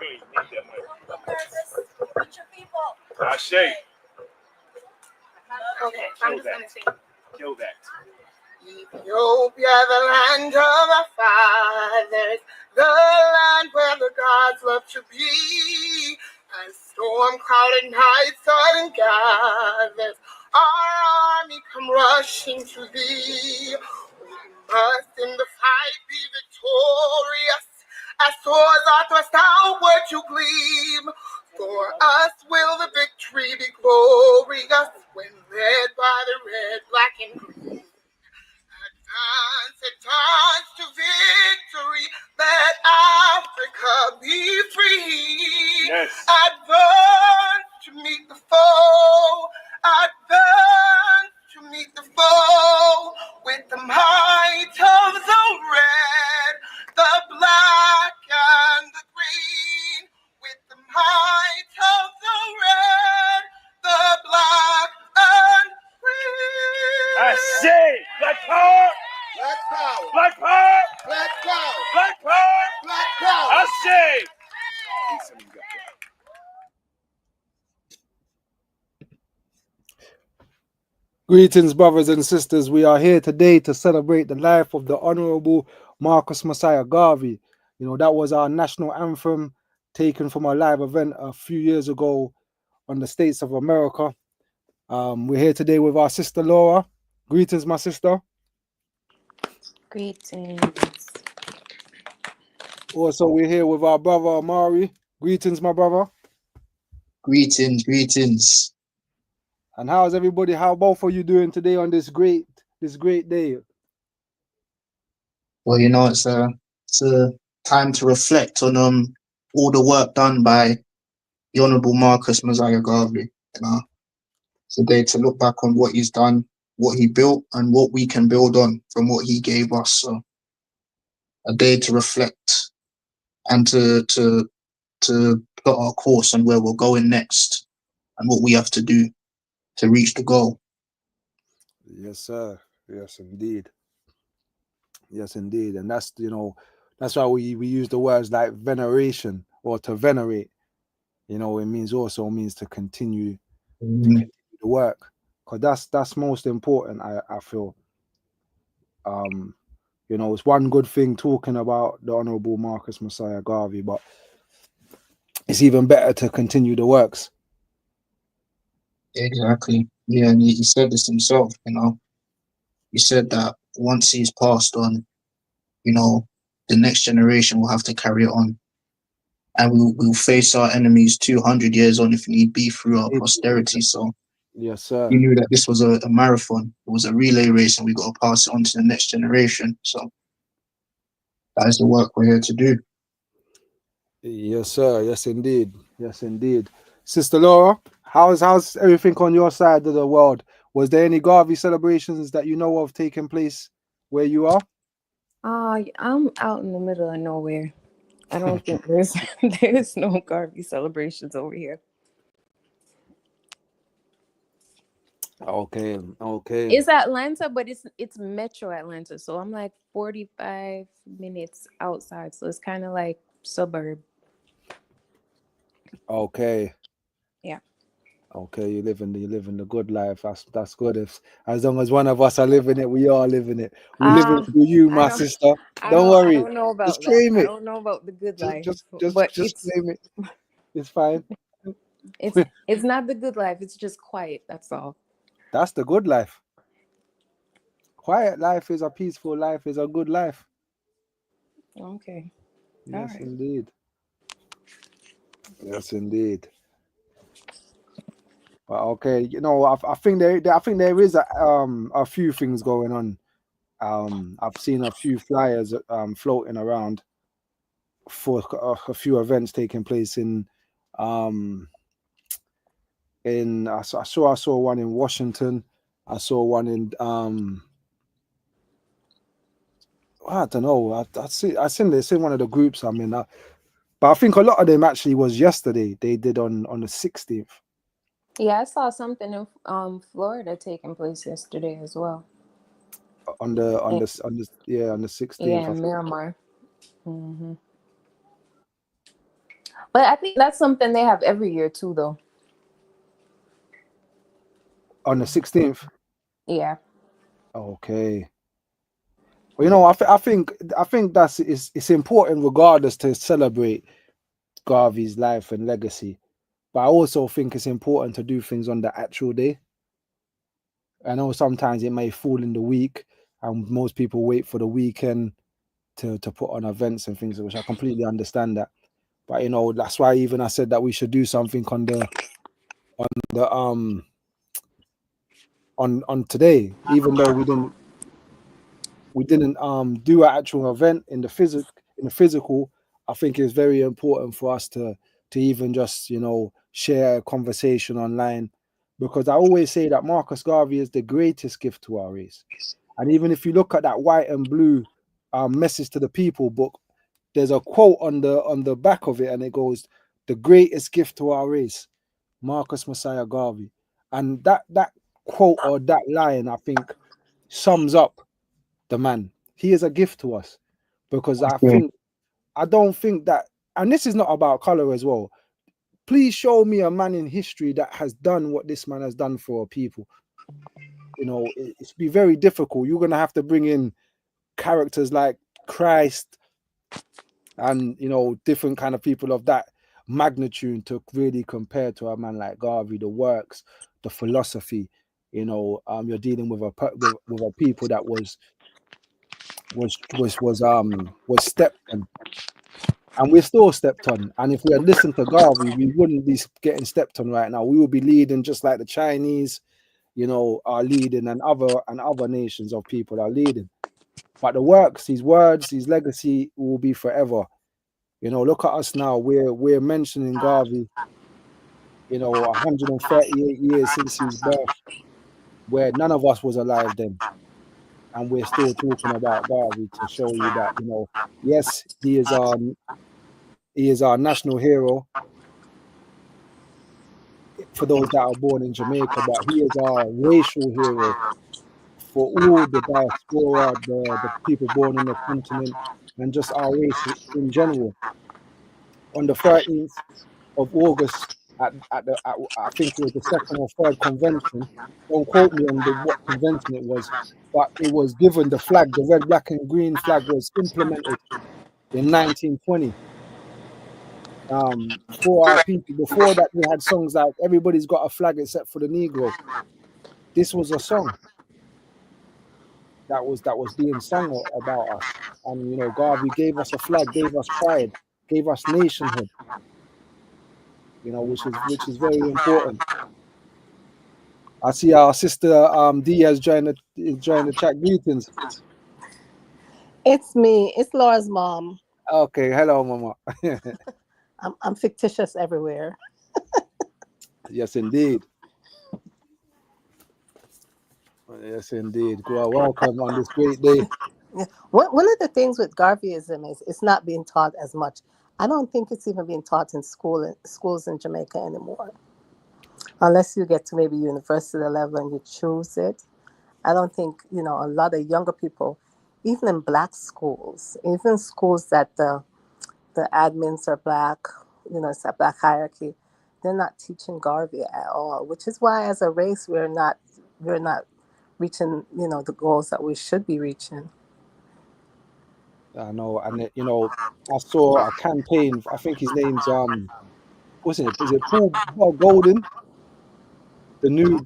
really need that money. Ashe. Okay, I'm just gonna sing. Kill that. Ethiopia, the land of our fathers, the land where the gods love to be. As storm-clouded nights sudden gathers, our army come rushing to thee. We must in the fight be victorious, as swords are thrust outward to gleam. For us will the victory be glorious, when led by the red, black, and green. Advance to victory, let Africa be free. Yes. Advance to meet the foe, advance to meet the foe, with the might of the red, the black, and the green. With the might of the red, the black, and green. I say, black power, Black power, black power, black power, black power. black power. I say. Greetings, brothers and sisters. We are here today to celebrate the life of the Honorable Marcus Messiah Garvey. You know, that was our national anthem taken from a live event a few years ago on the States of America. We're here today with our sister Laura. Greetings, my sister. Greetings. Also, we're here with our brother Amari. Greetings, my brother. Greetings, greetings. And how's everybody? How both of you doing today on this great day? Well, you know, it's a time to reflect on all the work done by the Honourable Marcus Messiah Garvey. You know, it's a day to look back on what he's done, what he built, and what we can build on from what he gave us. So, a day to reflect and to plot our course on where we're going next and what we have to do to reach the goal. Yes, sir. Yes, indeed. Yes, indeed. And that's, you know, that's why we use the words like veneration or to venerate. You know, it means to continue the work, because that's most important. I feel. You know, it's one good thing talking about the Honourable Marcus Messiah Garvey, but it's even better to continue the works. Exactly. Yeah, and he said this himself, you know. He said that once he's passed on, you know, the next generation will have to carry it on. And we'll face our enemies 200 years on if need be through our posterity. So yes, sir. we knew that this was a marathon. It was a relay race, and we got to pass it on to the next generation. So that is the work we're here to do. Yes, sir. Yes, indeed. Yes, indeed. Sister Laura, how's everything on your side of the world? Was there any Garvey celebrations that you know of taking place where you are? I'm out in the middle of nowhere. I don't think there's no Garvey celebrations over here. Okay. It's Atlanta, but it's Metro Atlanta, so I'm like 45 minutes outside, so it's kind of like suburb. Okay. Yeah. Okay, you live in the good life. That's good. If as long as one of us are living it, we are living it. We live it through you, my sister. Don't worry. I don't know about just that. claim it. I don't know about the good life. But just claim it. It's fine. It's not the good life. It's just quiet. That's all. That's the good life. Quiet life is a peaceful life. Is a good life. Okay. Yes, right. Indeed. Yes, indeed. But okay, you know, I think there is a few things going on. I've seen a few flyers floating around for a few events taking place in I saw one in Washington. I saw one in I don't know. I seen one of the groups I'm in. But I think a lot of them actually was yesterday. They did on the 16th. Yeah, I saw something in Florida taking place yesterday as well. On the 16th. Yeah, in Miramar. Mm-hmm. But I think that's something they have every year too, though. On the 16th. Yeah. Okay. Well, you know, I think that's it's important regardless to celebrate Garvey's life and legacy. But I also think it's important to do things on the actual day. I know sometimes it may fall in the week, and most people wait for the weekend to put on events and things, which I completely understand that. But you know, that's why even I said that we should do something the on today, even though we didn't do an actual event in the physical. I think it's very important for us to even just, you know, share a conversation online, because I always say that Marcus Garvey is the greatest gift to our race. And even if you look at that white and blue message to the people book, there's a quote on the back of it, and it goes, "The greatest gift to our race, Marcus Messiah Garvey." And that quote or that line, I think, sums up the man. He is a gift to us, because Yeah. I don't think that, and this is not about color as well. Please show me a man in history that has done what this man has done for our people. You know, it's be very difficult. You're gonna have to bring in characters like Christ and, you know, different kind of people of that magnitude to really compare to a man like Garvey. The works, the philosophy. You know, you're dealing with with a people that was stepped on, and we're still stepped on. And if we had listened to Garvey, we wouldn't be getting stepped on right now. We would be leading just like the Chinese, you know, are leading, and other nations of people are leading. But the works, his words, his legacy will be forever. You know, look at us now. We're mentioning Garvey, you know, 138 years since his birth, where none of us was alive then. And we're still talking about Garvey to show you that, you know, yes, he is our national hero for those that are born in Jamaica, but he is our racial hero for all the diaspora, the people born on the continent, and just our race in general. On the 13th of August, I think it was the second or third convention. Don't quote me on what convention it was, but it was given the flag, the red, black, and green flag was implemented in 1920. For our people. Before that, we had songs like "Everybody's Got a Flag Except for the Negro." This was a song that was being sung about us, and you know, Garvey gave us a flag, gave us pride, gave us nationhood. You know, which is very important. I see our sister Diaz joined the chat. Greetings. It's me. It's Laura's mom. Okay, hello, Mama. I'm fictitious everywhere. Yes, indeed. Yes, indeed. Well, welcome on this great day. Yeah. One of the things with Garveyism is it's not being taught as much. I don't think it's even being taught in schools in Jamaica anymore, unless you get to maybe university level and you choose it. I don't think, a lot of younger people, even in black schools, even schools that the admins are black, it's a black hierarchy, they're not teaching Garvey at all, which is why as a race we're not reaching, the goals that we should be reaching. I know, and you know, I saw a campaign. I think his name's what's it? Is it Paul Golden? The new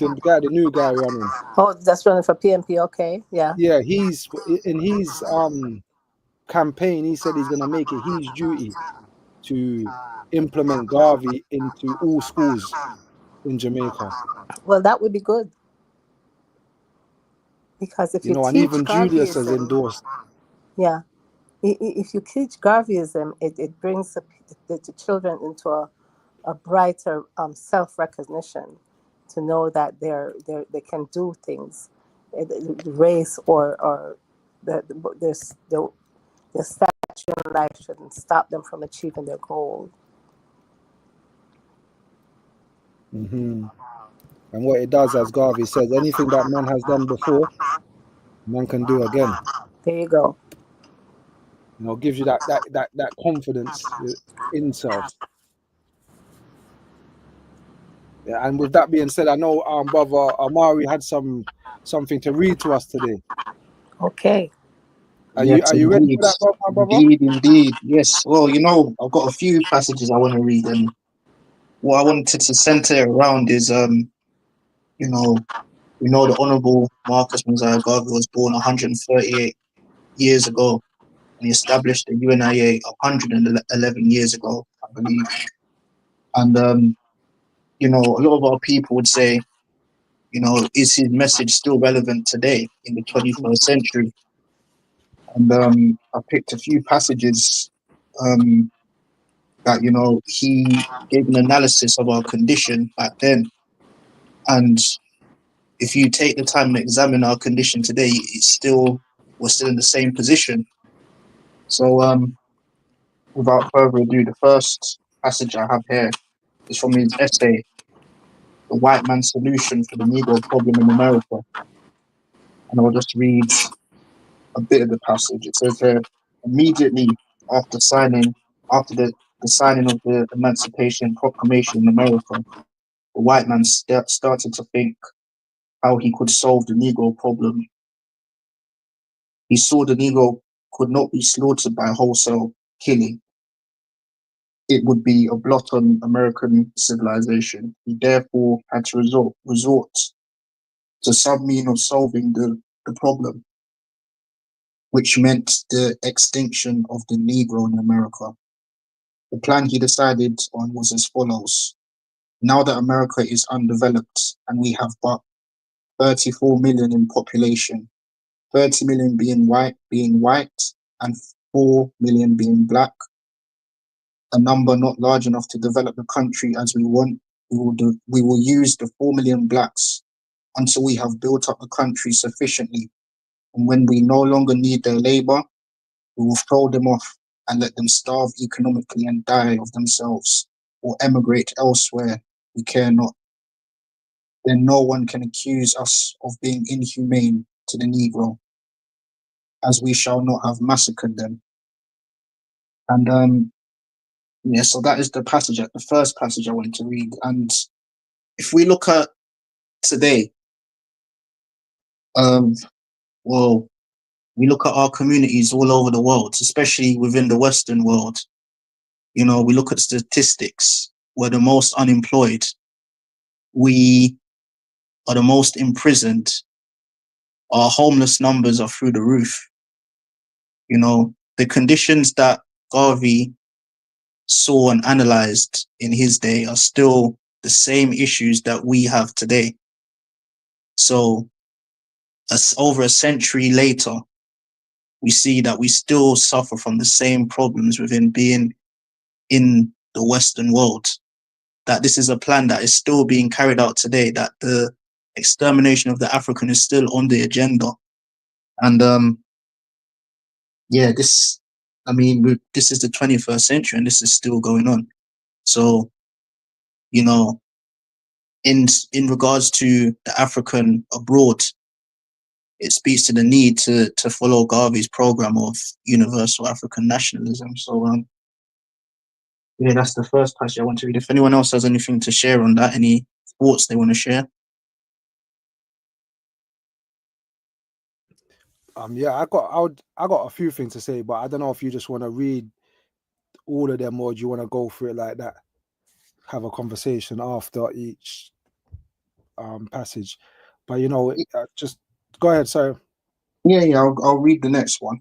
guy running. Oh, that's running for PMP, okay. Yeah. Yeah, he's in his campaign. He said he's gonna make it his duty to implement Garvey into all schools in Jamaica. Well, that would be good. Because if You you know, and teach even Julius has Garveyism, endorsed. yeah, if you teach Garveyism, it brings the children into a brighter self-recognition to know that they can do things. The race or their stature in life shouldn't stop them from achieving their goal. Mm-hmm. And what it does, as Garvey says, anything that man has done before, man can do again. There you go. You know, gives you that confidence in self. Yeah, and with that being said, I know brother Amari had something to read to us today. Okay. Are Yes, you ready indeed. for that, my brother? Indeed. Yes. Well, I've got a few passages I want to read, and what I wanted to center it around is, you know, the Honorable Marcus Mosiah Garvey was born 138 years ago, and he established the UNIA 111 years ago, I believe. And a lot of our people would say, is his message still relevant today in the 21st century? And I picked a few passages that he gave an analysis of our condition back then, and if you take the time and examine our condition today, we're still in the same position. So without further ado, the first passage I have here is from his essay, "The White Man's Solution for the Negro Problem in America," and I'll just read a bit of the passage. It says here, immediately after the signing of the Emancipation Proclamation in America, the white man started to think how he could solve the Negro problem. He saw the Negro could not be slaughtered by wholesale killing. It would be a blot on American civilization. He therefore had to resort to some means of solving the problem, which meant the extinction of the Negro in America. The plan he decided on was as follows. Now that America is undeveloped and we have but 34 million in population, 30 million being white and 4 million being black, a number not large enough to develop the country as we want, we will use the 4 million blacks until we have built up the country sufficiently. And when we no longer need their labor, we will throw them off and let them starve economically and die of themselves or emigrate elsewhere. We care not. Then no one can accuse us of being inhumane to the Negro, as we shall not have massacred them. And so that is the first passage I wanted to read. And if we look at today, well, we look at our communities all over the world, especially within the Western world. We look at statistics. We're the most unemployed. We are the most imprisoned. Our homeless numbers are through the roof. The conditions that Garvey saw and analyzed in his day are still the same issues that we have today. So, over a century later, we see that we still suffer from the same problems within being in the Western world. That this is a plan that is still being carried out today, that the extermination of the African is still on the agenda. And this is the 21st century and this is still going on. So, in regards to the African abroad, it speaks to the need to follow Garvey's program of universal African nationalism. So, that's the first passage I want to read. If anyone else has anything to share on that, any thoughts they want to share? I got a few things to say, but I don't know if you just want to read all of them or do you want to go through it like that? Have a conversation after each passage. But just go ahead, sir. Yeah, I'll read the next one.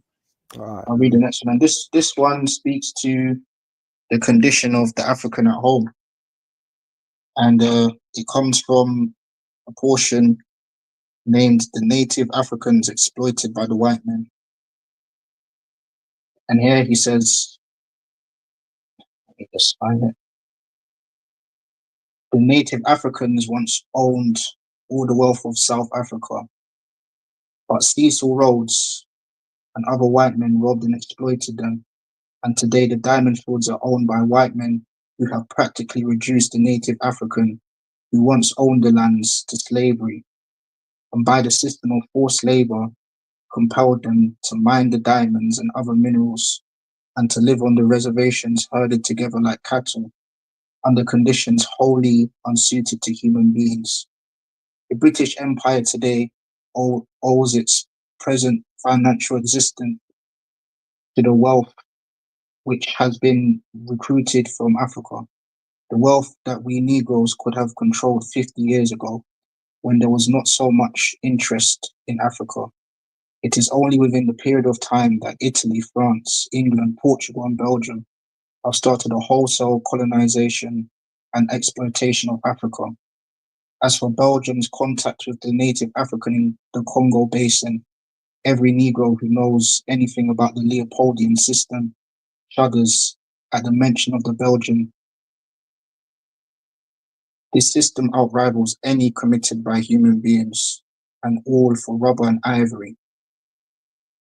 All right. I'll read the next one. And this one speaks to the condition of the African at home. And it comes from a portion named "The Native Africans Exploited by the White Men." And here he says, let me just find it. The native Africans once owned all the wealth of South Africa, but Cecil Rhodes and other white men robbed and exploited them. And today the diamond fields are owned by white men who have practically reduced the native African who once owned the lands to slavery, and by the system of forced labor compelled them to mine the diamonds and other minerals and to live on the reservations herded together like cattle. under conditions wholly unsuited to human beings. The British Empire today owes its present financial existence to the wealth which has been recruited from Africa. The wealth that we Negroes could have controlled 50 years ago when there was not so much interest in Africa. It is only within the period of time that Italy, France, England, Portugal, and Belgium have started a wholesale colonization and exploitation of Africa. As for Belgium's contact with the native African in the Congo Basin, every Negro who knows anything about the Leopoldian system shudders at the mention of the Belgian. This system outrivals any committed by human beings, and all for rubber and ivory.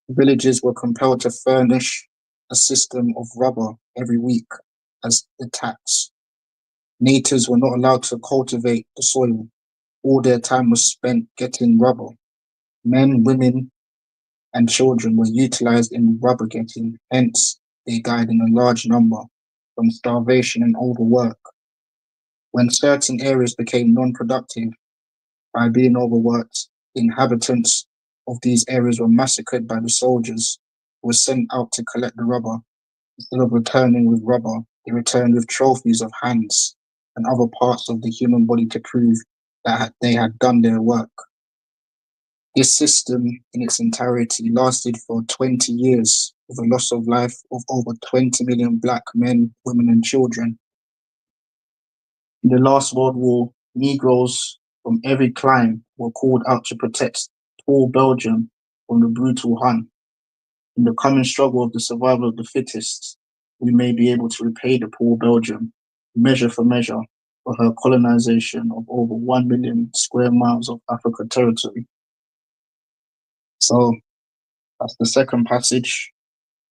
Villages were compelled to furnish a system of rubber every week as the tax. Natives were not allowed to cultivate the soil. All their time was spent getting rubber. Men, women, and children were utilized in rubber getting, hence they died in a large number from starvation and overwork. When certain areas became non-productive by being overworked, inhabitants of these areas were massacred by the soldiers who were sent out to collect the rubber. Instead of returning with rubber, they returned with trophies of hands and other parts of the human body to prove that they had done their work. This system in its entirety lasted for 20 years, with a loss of life of over 20 million black men, women, and children. In the last World War, Negroes from every clime were called out to protect poor Belgium from the brutal Hun. In the common struggle of the survival of the fittest, we may be able to repay the poor Belgium, measure for measure, for her colonization of over 1 million square miles of Africa territory. So that's the second passage.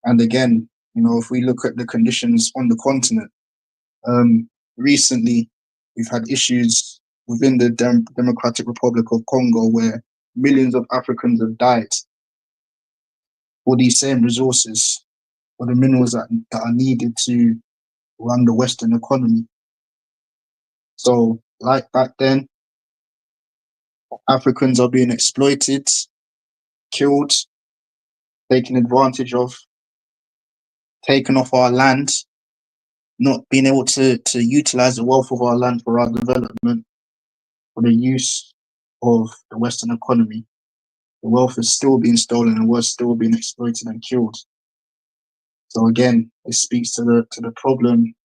And again, if we look at the conditions on the continent, recently we've had issues within the Democratic Republic of Congo where millions of Africans have died for these same resources, for the minerals that are needed to run the Western economy. So, like back then, Africans are being exploited, killed, taken advantage of, taken off our land, not being able to utilize the wealth of our land for our development, for the use of the Western economy. The wealth is still being stolen and we're still being exploited and killed. So again, it speaks to the problem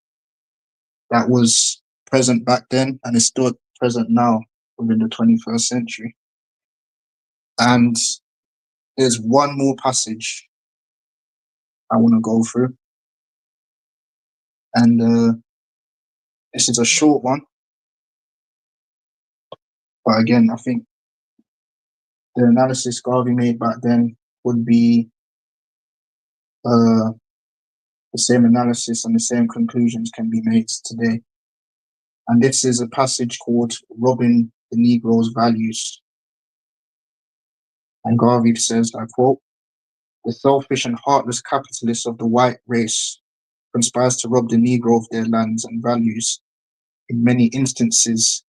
that was present back then and is still present now within the 21st century. And there's one more passage I want to go through. And this is a short one. But again, I think the analysis Garvey made back then would be the same analysis and the same conclusions can be made today. And this is a passage called Robbing the Negro's Values. And Garvey says, I quote, "The selfish and heartless capitalists of the white race conspires to rob the Negro of their lands and values, in many instances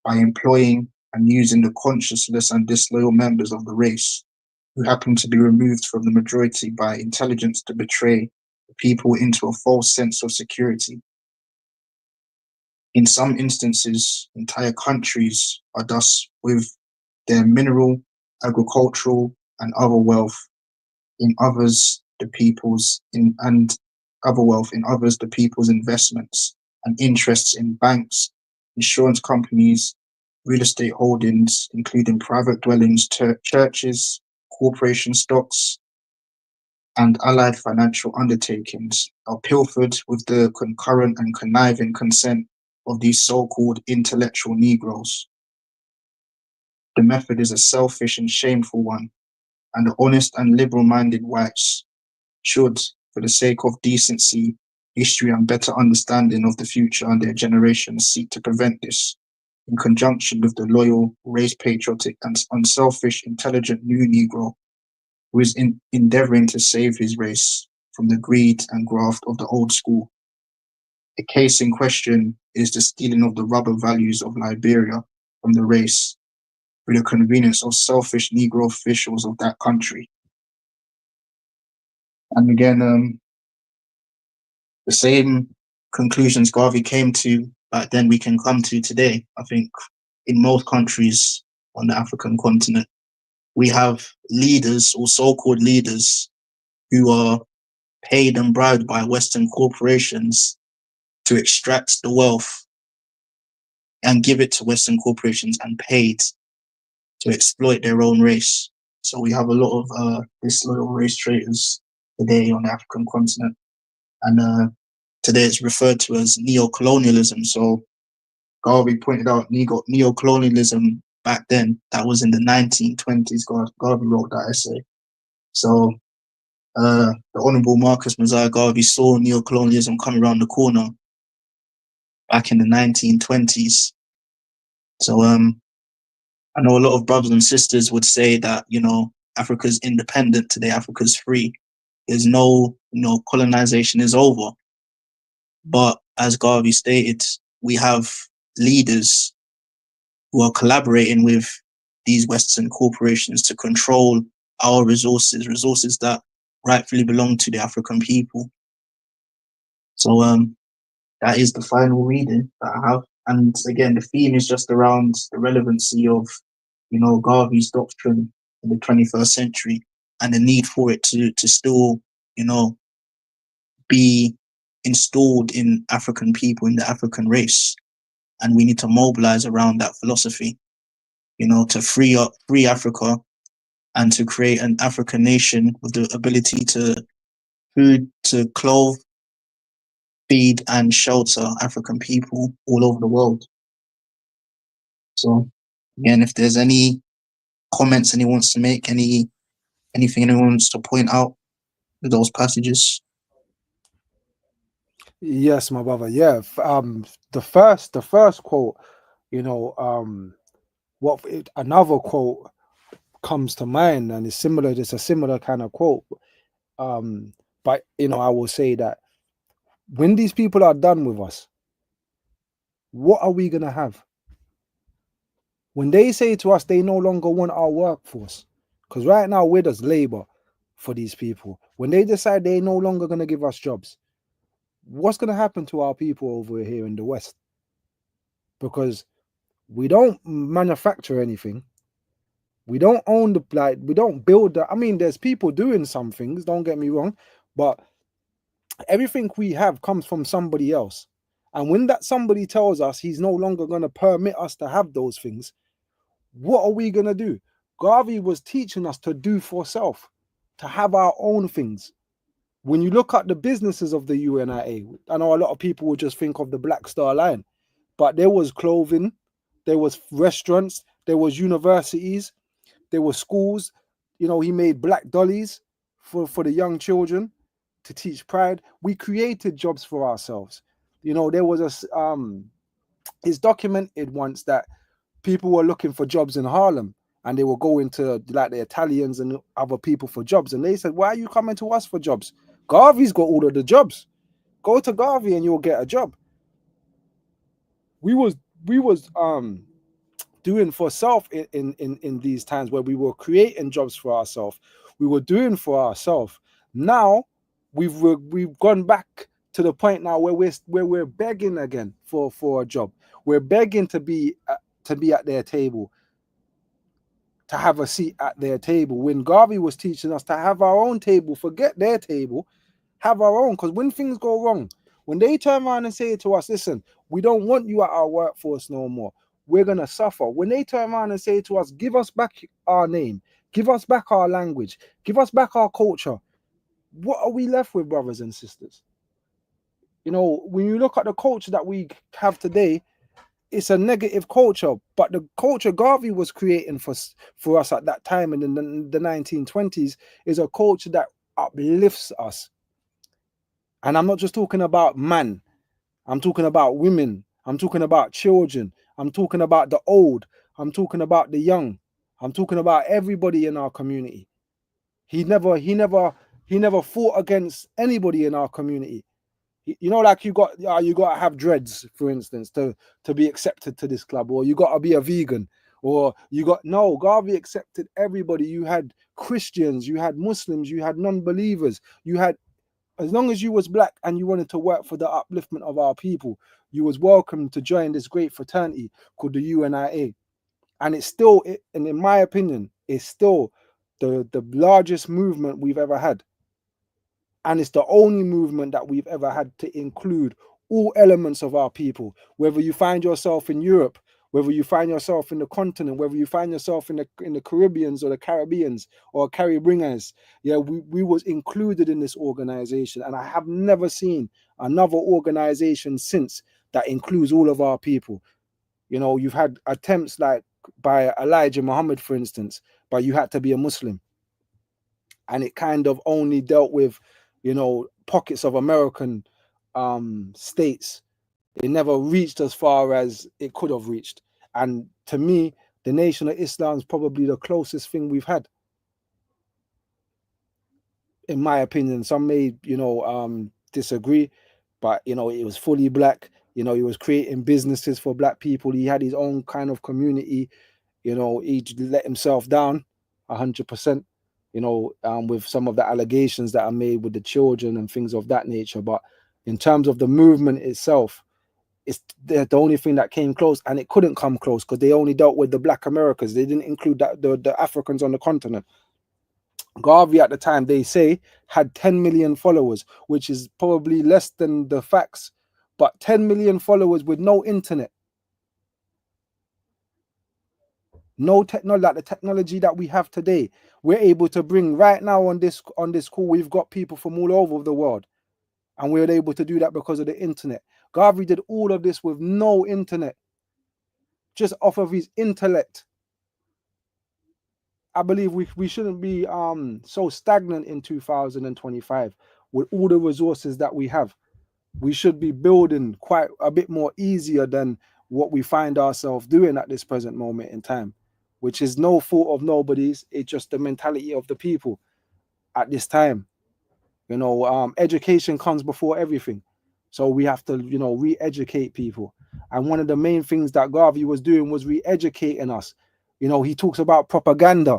by employing and using the conscienceless and disloyal members of the race, who happen to be removed from the majority by intelligence to betray the people into a false sense of security. In some instances, entire countries are thus with their mineral, agricultural, and other wealth. In others, the people's the people's investments and interests in banks, insurance companies, real estate holdings, including private dwellings, churches, corporation stocks, and allied financial undertakings, are pilfered with the concurrent and conniving consent of these so-called intellectual Negroes. The method is a selfish and shameful one, and the honest and liberal-minded whites should, for the sake of decency, history, and better understanding of the future and their generations, seek to prevent this, in conjunction with the loyal, race-patriotic, and unselfish, intelligent new Negro who is endeavoring to save his race from the greed and graft of the old school. The case in question is the stealing of the rubber values of Liberia from the race for the convenience of selfish Negro officials of that country. And again, the same conclusions Garvey came to back then we can come to today. I think in most countries on the African continent, we have leaders or so-called leaders who are paid and bribed by Western corporations to extract the wealth and give it to Western corporations and paid to exploit their own race. So we have a lot of disloyal race traitors today on the African continent. And today it's referred to as neo-colonialism. So Garvey pointed out neo-colonialism back then, that was in the 1920s. Garvey wrote that essay. So the Honorable Marcus Mosiah Garvey saw neo-colonialism come around the corner back in the 1920s. So I know a lot of brothers and sisters would say that, Africa's independent today, Africa's free. There's no, colonization is over. But as Garvey stated, we have leaders who are collaborating with these Western corporations to control our resources that rightfully belong to the African people. So that is the final reading that I have. And again, the theme is just around the relevancy of, Garvey's doctrine in the 21st century and the need for it to still, be installed in African people, in the African race. And we need to mobilize around that philosophy, to free Africa and to create an African nation with the ability to food, to clothe, feed and shelter African people all over the world. So again, if there's any comments anyone wants to make, anything anyone wants to point out with those passages. Yes, my brother. Yeah. The first quote, another quote comes to mind, and it's similar. It's a similar kind of quote. But I will say that when these people are done with us, what are we gonna have? When they say to us they no longer want our workforce, because right now we're just labor for these people. When they decide they no longer gonna give us jobs, what's gonna happen to our people over here in the West? Because we don't manufacture anything. We don't own we don't build I mean, there's people doing some things, don't get me wrong, but everything we have comes from somebody else. And when that somebody tells us he's no longer going to permit us to have those things, what are we going to do? Garvey was teaching us to do for self, to have our own things. When you look at the businesses of the UNIA, I know a lot of people will just think of the Black Star Line, but there was clothing, there was restaurants, there was universities, there were schools. He made black dollies for the young children to teach pride. We created jobs for ourselves. There was it's documented once that people were looking for jobs in Harlem, and they were going to like the Italians and other people for jobs, and they said, why are you coming to us for jobs? Garvey's got all of the jobs. Go to Garvey and you'll get a job. We was doing for self in these times where we were creating jobs for ourselves. We were doing for ourselves. Now we've gone back to the point now where we're begging again for a job. We're begging to be at their table, to have a seat at their table. When Garvey was teaching us to have our own table, forget their table, have our own. Because when things go wrong, when they turn around and say to us, listen, we don't want you at our workforce no more, we're going to suffer. When they turn around and say to us, give us back our name, give us back our language, give us back our culture, what are we left with, brothers and sisters? When you look at the culture that we have today, it's a negative culture. But the culture Garvey was creating for us at that time in the 1920s is a culture that uplifts us. And I'm not just talking about man. I'm talking about women. I'm talking about children. I'm talking about the old. I'm talking about the young. I'm talking about everybody in our community. He never fought against anybody in our community. You know, like you got to have dreads, for instance, to be accepted to this club, or you got to be a vegan, or you got no. Garvey accepted everybody. You had Christians, you had Muslims, you had non-believers, you had, as long as you was black and you wanted to work for the upliftment of our people, you was welcome to join this great fraternity called the UNIA. And it's still, and in my opinion, it's still the largest movement we've ever had. And it's the only movement that we've ever had to include all elements of our people, whether you find yourself in Europe, whether you find yourself in the continent, whether you find yourself in the Caribbeans or the Caribbeans or Caribbeans. Yeah, we was included in this organization. And I have never seen another organization since that includes all of our people. You know, you've had attempts like by Elijah Muhammad, for instance, but you had to be a Muslim. And it kind of only dealt with, you know, pockets of American states. It never reached as far as it could have reached. And to me, the Nation of Islam is probably the closest thing we've had, in my opinion. Some may, you know, disagree, but, you know, it was fully black. You know, he was creating businesses for black people. He had his own kind of community. You know, he let himself down 100%, you know, with some of the allegations that are made with the children and things of that nature. But in terms of the movement itself, it's the only thing that came close, and it couldn't come close because they only dealt with the black Americans. They didn't include the Africans on the continent. Garvey at the time, they say, had 10 million followers, which is probably less than the facts, but 10 million followers with no internet. No technology, like the technology that we have today, we're able to bring right now on this call. We've got people from all over the world, and we're able to do that because of the internet. Garvey did all of this with no internet, just off of his intellect. I believe we shouldn't be so stagnant in 2025 with all the resources that we have. We should be building quite a bit more easier than what we find ourselves doing at this present moment in time, which is no fault of nobody's. It's just the mentality of the people at this time. You know, education comes before everything. So we have to, you know, re-educate people. And one of the main things that Garvey was doing was re-educating us. You know, he talks about propaganda,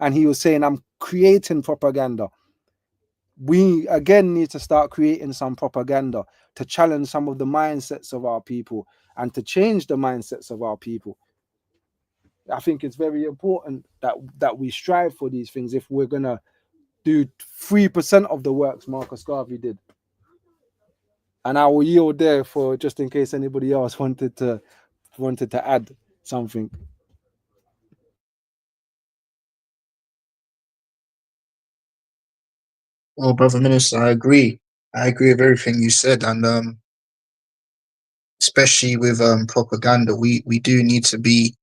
and he was saying, I'm creating propaganda. We again need to start creating some propaganda to challenge some of the mindsets of our people and to change the mindsets of our people. I think it's very important that we strive for these things if we're gonna do 3% of the works Marcus Garvey did. And I will yield there for just in case anybody else wanted to add something. Well, brother minister, I agree. I agree with everything you said, and especially with propaganda, we do need to be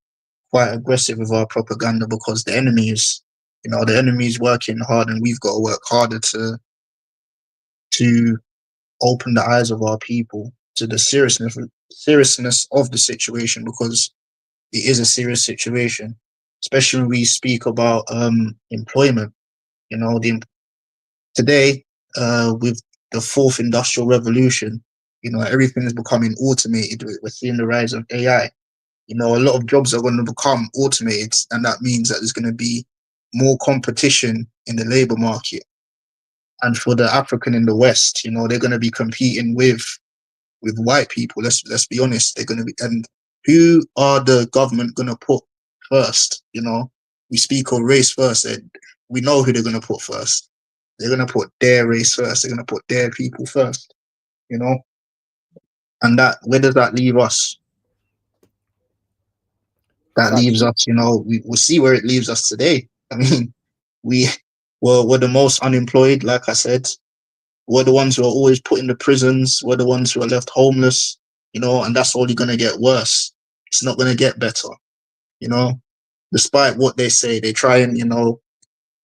quite aggressive with our propaganda because the enemy is, you know, the enemy is working hard, and we've got to work harder to open the eyes of our people to the seriousness of the situation, because it is a serious situation, especially when we speak about employment. You know, today with the fourth industrial revolution, you know, everything is becoming automated. We're seeing the rise of AI. You know, a lot of jobs are going to become automated, and that means that there's going to be more competition in the labor market. And for the African in the West, you know, they're going to be competing with white people. Let's be honest. They're going to be, and who are the government going to put first? You know, we speak of race first, and we know who they're going to put first. They're going to put their race first. They're going to put their people first. You know, and that, where does that leave us? That leaves us, you know, we'll see where it leaves us today. I mean, we're the most unemployed, like I said. We're the ones who are always put in the prisons. We're the ones who are left homeless, you know, and that's only going to get worse. It's not going to get better, you know. Despite what they say, they try and, you know,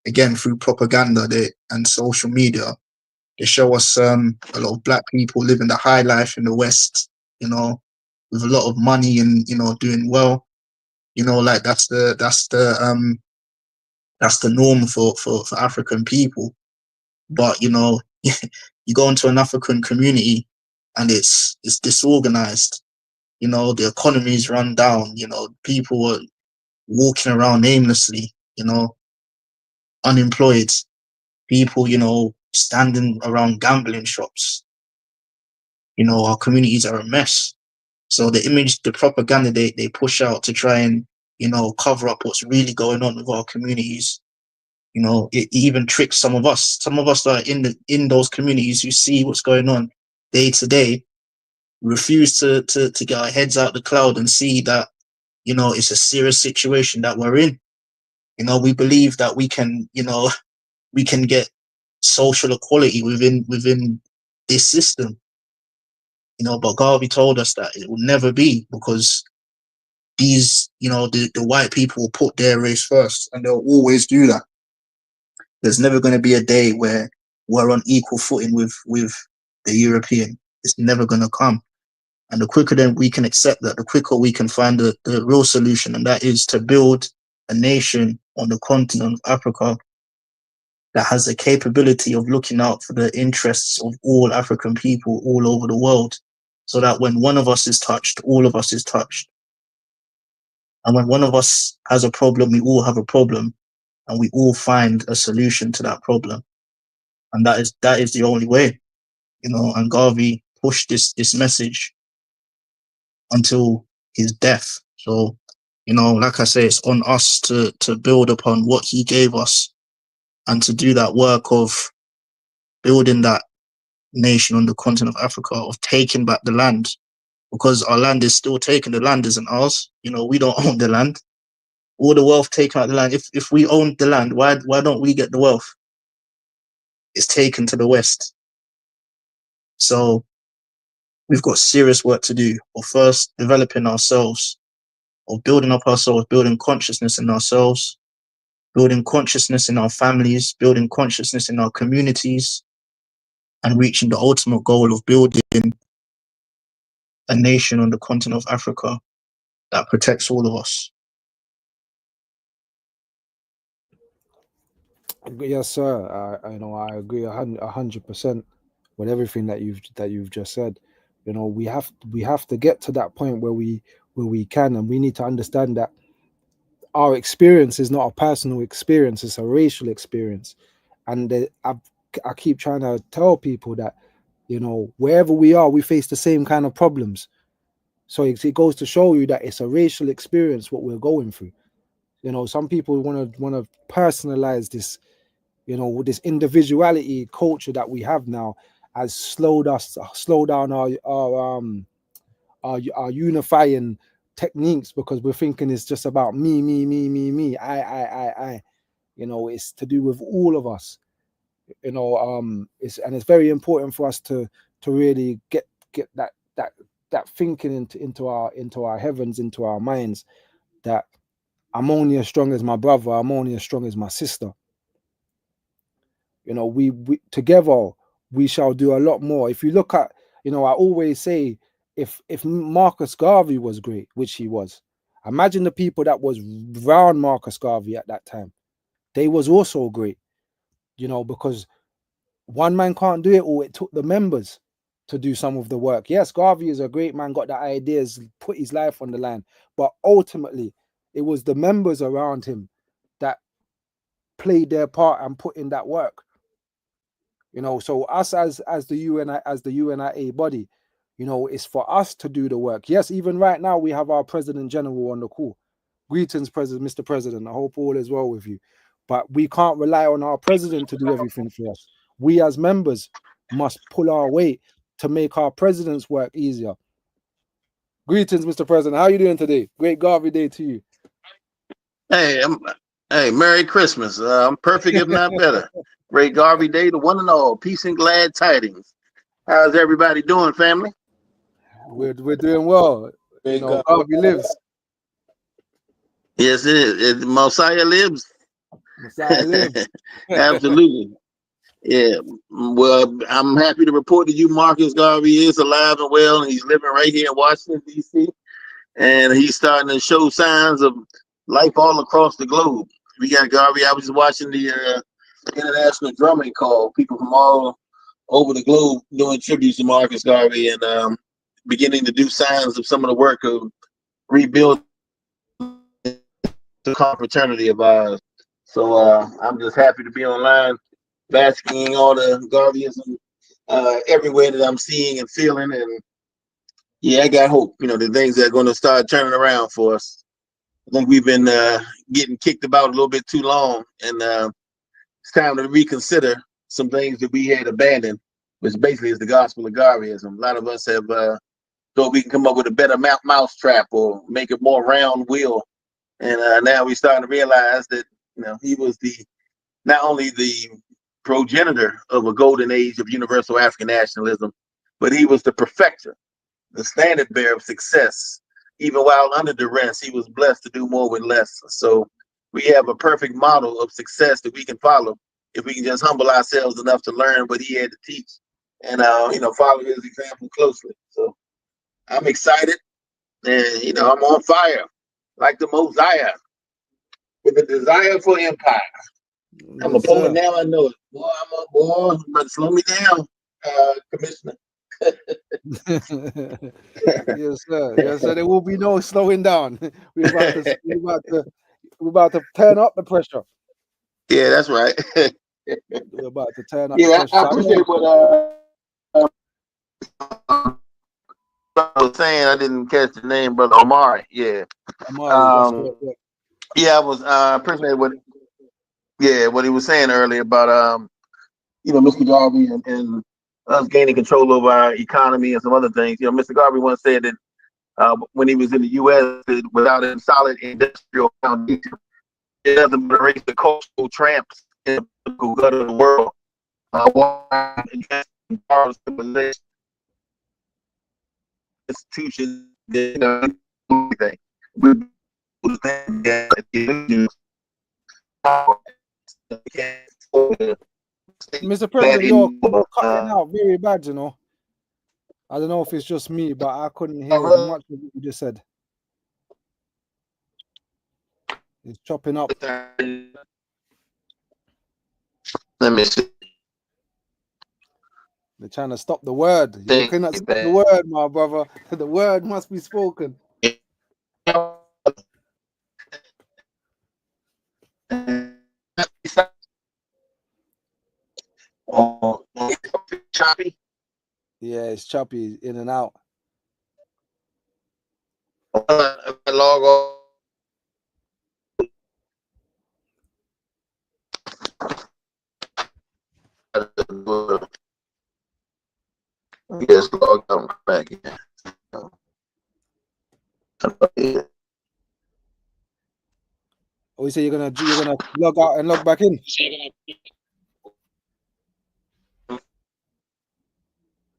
again, through propaganda and social media, they show us a lot of black people living the high life in the West, you know, with a lot of money and, you know, doing well. You know, like that's the norm for African people. But, you know, You go into an African community and it's disorganized. You know, the economy is run down. You know, people are walking around aimlessly, you know, unemployed. People, you know, standing around gambling shops. You know, our communities are a mess. So the image, the propaganda they push out to try and, you know, cover up what's really going on with our communities. You know, it even tricks some of us. Some of us that are in those communities who see what's going on day to day, refuse to get our heads out the cloud and see that, you know, it's a serious situation that we're in. You know, we believe that we can, you know, we can get social equality within this system. You know, but Garvey told us that it will never be, because these, you know, the white people will put their race first, and they'll always do that. There's never going to be a day where we're on equal footing with the European. It's never going to come. And the quicker then we can accept that, the quicker we can find the real solution, and that is to build a nation on the continent of Africa that has the capability of looking out for the interests of all African people all over the world, so that when one of us is touched, all of us is touched. And when one of us has a problem, we all have a problem, and we all find a solution to that problem. And that is the only way, you know. And Garvey pushed this message until his death. So, you know, like I say, it's on us to build upon what he gave us, and to do that work of building that nation on the continent of Africa, of taking back the land, because our land is still taken. The land isn't ours. You know, we don't own the land. All the wealth taken out of the land. If we owned the land, why don't we get the wealth? It's taken to the West. So we've got serious work to do, of first developing ourselves, of building up ourselves, building consciousness in ourselves, building consciousness in our families, building consciousness in our communities, and reaching the ultimate goal of building a nation on the continent of Africa that protects all of us. Yes, sir. I know I agree 100% with everything that you've just said. You know, we have to get to that point where we can, and we need to understand that our experience is not a personal experience; it's a racial experience. And I keep trying to tell people that, you know, wherever we are, we face the same kind of problems. So it goes to show you that it's a racial experience what we're going through. You know, some people want to personalize this, you know, this individuality culture that we have now has slowed down our unifying techniques, because we're thinking it's just about me, I. You know, it's to do with all of us. You know, it's very important for us to really get that thinking into our heavens, into our minds, that I'm only as strong as my brother, I'm only as strong as my sister. You know, we together we shall do a lot more. If you look at, you know, I always say, if Marcus Garvey was great, which he was, imagine the people that was around Marcus Garvey at that time. They was also great, you know, because one man can't do it all. It took the members to do some of the work. Yes, Garvey is a great man, got the ideas, put his life on the line, but ultimately it was the members around him that played their part and put in that work. You know, so us as the UNIA body, you know, it's for us to do the work. Yes, even right now we have our President General on the call. Greetings, President, Mr. President. I hope all is well with you. But we can't rely on our president to do everything for us. We as members must pull our weight to make our president's work easier. Greetings, Mr. President. How are you doing today? Great Garvey Day to you. Hey, Merry Christmas. I'm perfect, if not better. Great Garvey Day to one and all. Peace and glad tidings. How's everybody doing, family? We're doing well. You know, Garvey lives. Yes, it is. Messiah lives. Messiah lives. Absolutely. Yeah. Well, I'm happy to report to you, Marcus Garvey is alive and well, and he's living right here in Washington, D.C. And he's starting to show signs of life all across the globe. We got Garvey. I was just watching the international drumming call. People from all over the globe doing tributes to Marcus Garvey and beginning to do signs of some of the work of rebuilding the confraternity of ours. So I'm just happy to be online, basking in all the Garveyism everywhere that I'm seeing and feeling. And yeah, I got hope, the things that are going to start turning around for us. I think we've been getting kicked about a little bit too long, and it's time to reconsider some things that we had abandoned, which basically is the gospel of Garveyism. A lot of us have thought we can come up with a better mousetrap or make a more round wheel, and now we're starting to realize that he was not only the progenitor of a golden age of universal African nationalism, but he was the perfecter, the standard bearer of success. Even while under duress, he was blessed to do more with less. So we have a perfect model of success that we can follow if we can just humble ourselves enough to learn what he had to teach and follow his example closely. So I'm excited, and I'm on fire like the Mosiah with a desire for empire. I'm a Yes, poet sir. now. I know it. Boy, boy, but slow me down, Commissioner. Yes, sir. Yes, sir. There will be no slowing down. We're about to turn up the pressure. Yeah, that's right. We're about to turn up the Yeah, pressure. I So I know appreciate what I was saying. I didn't catch the name, brother Omari. Yeah, Amari, that's um, correct. Yeah. yeah, I was appreciate what he was saying earlier about Mr. Garvey and us gaining control over our economy and some other things. Mr. Garvey once said that when he was in the U.S., that without a solid industrial foundation, it doesn't erase the cultural tramps in the political gut of the world. Institutions, everything. Mr. President, you're cutting out very bad, I don't know if it's just me, but I couldn't hear much of what you just said. It's chopping up. Let me see. They're trying to stop the word. You cannot stop the word, my brother. The word must be spoken. Choppy. Yeah, it's choppy in and out. Log off. Yes, log out and come back again. Oh, you say you're gonna log out and log back in?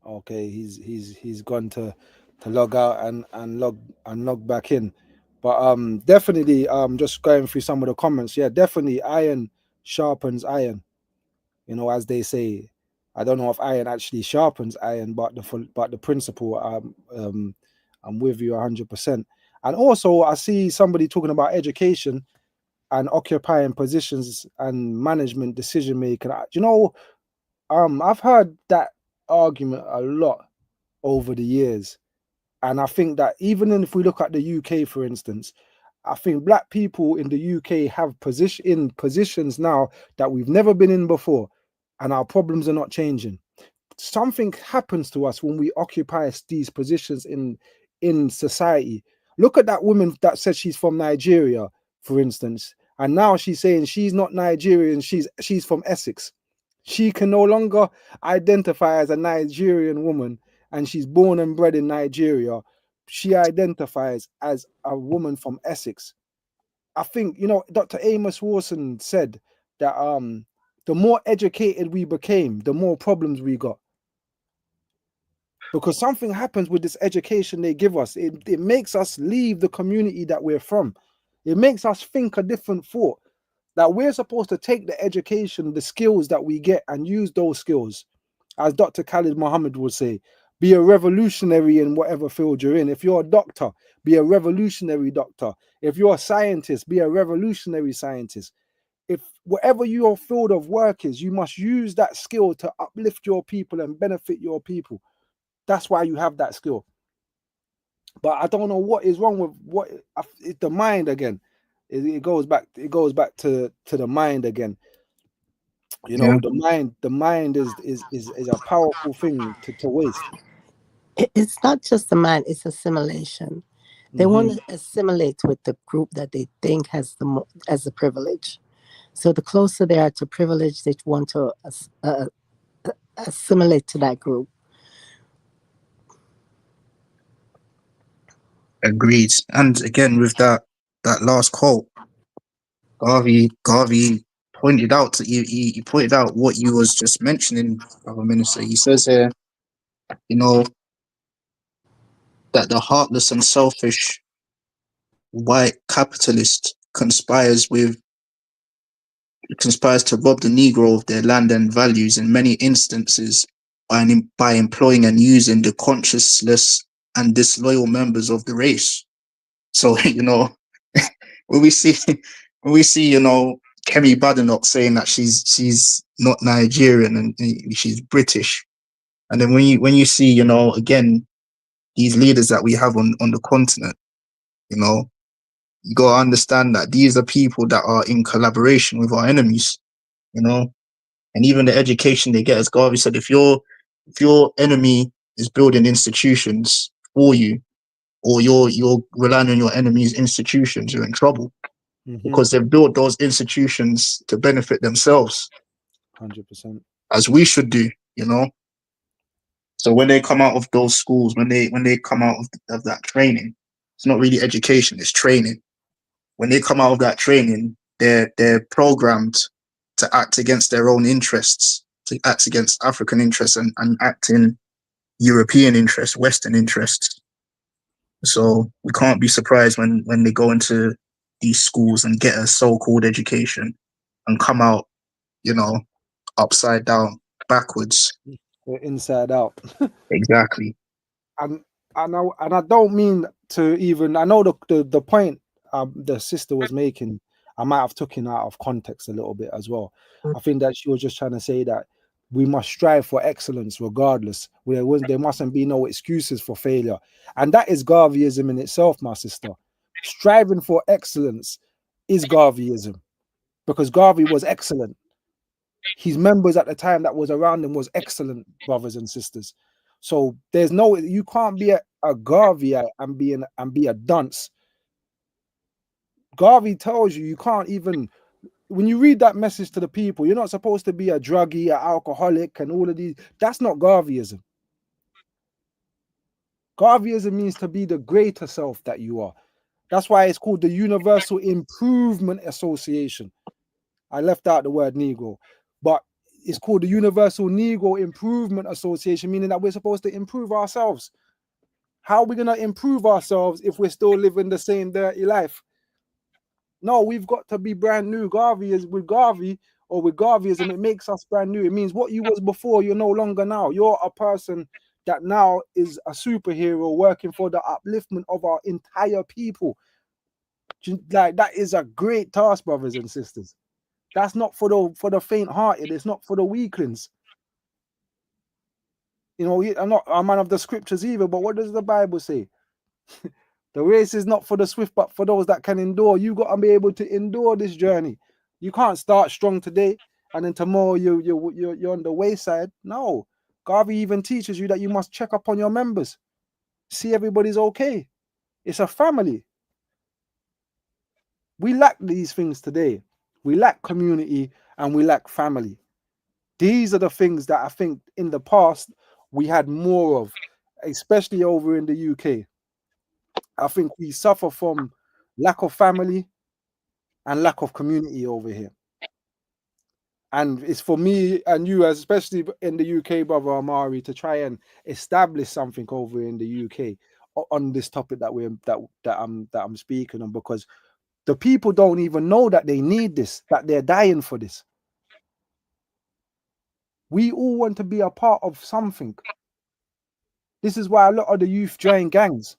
Okay, he's gone to log out and log back in. But definitely just going through some of the comments. Yeah, definitely iron sharpens iron. As they say. I don't know if iron actually sharpens iron, but the principle I'm with you 100%. And also I see somebody talking about education and occupying positions and management decision making. I've heard that argument a lot over the years. And I think that even if we look at the UK, for instance, I think black people in the UK have positions now that we've never been in before, and our problems are not changing. Something happens to us when we occupy these positions in society. Look at that woman that said she's from Nigeria, for instance, and now she's saying she's not Nigerian, she's from Essex. She can no longer identify as a Nigerian woman, and she's born and bred in Nigeria. She identifies as a woman from Essex. I think, Dr. Amos Wilson said that the more educated we became, the more problems we got. Because something happens with this education they give us. It makes us leave the community that we're from. It makes us think a different thought. That we're supposed to take the education, the skills that we get, and use those skills. As Dr. Khalid Muhammad would say, be a revolutionary in whatever field you're in. If you're a doctor, be a revolutionary doctor. If you're a scientist, be a revolutionary scientist. if whatever your field of work is, you must use that skill to uplift your people and benefit your people. That's why you have that skill. But I don't know what is wrong with it's the mind again. It goes back to the mind again. You Yeah. know, the mind is a powerful thing to waste. It's not just the mind, it's assimilation. They want Mm-hmm. to assimilate with the group that they think has the privilege. So the closer they are to privilege, they want to assimilate to that group. Agreed. And again, with that last quote, Garvey pointed out he pointed out what you was just mentioning, Brother Minister. He says here, you know, that the heartless and selfish white capitalist conspires to rob the Negro of their land and values in many instances by employing and using the conscienceless and disloyal members of the race. So, you know, when we see you know, Kemi Badenoch saying that she's not Nigerian and she's British, and then when you see, you know, again, these leaders that we have on the continent, you know, you gotta understand that these are people that are in collaboration with our enemies, you know, and even the education they get, as Garvey said, if your enemy is building institutions for you, or you're relying on your enemy's institutions, you're in trouble Mm-hmm. because they've built those institutions to benefit themselves, 100%. as we should do, you know. So when they come out of those schools, when they come out of that training, it's not really education, it's training. When they come out of that training, they're programmed to act against their own interests, to act against African interests and act in European interests, Western interests. So we can't be surprised when they go into these schools and get a so-called education and come out, you know, upside down, backwards. They're inside out. Exactly. and and I don't mean to even. I know the point the sister was making. I might have taken out of context a little bit as well. I think that she was just trying to say that we must strive for excellence regardless. There mustn't be no excuses for failure, and that is Garveyism in itself, my sister. Striving for excellence is Garveyism because Garvey was excellent. His members at the time that was around him was excellent, brothers and sisters. So there's no, you can't be a Garvey and be a dunce. Garvey tells you can't even, when you read that message to the people, you're not supposed to be a druggie, an alcoholic, and all of these. That's not Garveyism. Garveyism means to be the greater self that you are. That's why it's called the Universal Improvement Association. I left out the word Negro, but it's called the Universal Negro Improvement Association, meaning that we're supposed to improve ourselves. How are we going to improve ourselves if we're still living the same dirty life? No, we've got to be brand new. Garvey is with Garvey or with Garveyism, it makes us brand new. It means what you was before, you're no longer now. You're a person that now is a superhero working for the upliftment of our entire people. Like, that is a great task, brothers and sisters. That's not for the faint-hearted. It's not for the weaklings. You know, I'm not a man of the scriptures either, but what does the Bible say? The race is not for the swift, but for those that can endure. You got to be able to endure this journey. You can't start strong today and then tomorrow you're on the wayside. No. Garvey even teaches you that you must check up on your members. See everybody's okay. It's a family. We lack these things today. We lack community and we lack family. These are the things that I think in the past we had more of, especially over in the UK. I think we suffer from lack of family and lack of community over here. And it's for me and you, especially in the UK, brother Amari, to try and establish something over in the UK on this topic that I'm speaking on, because the people don't even know that they need this, that they're dying for this. We all want to be a part of something. This is why a lot of the youth join gangs,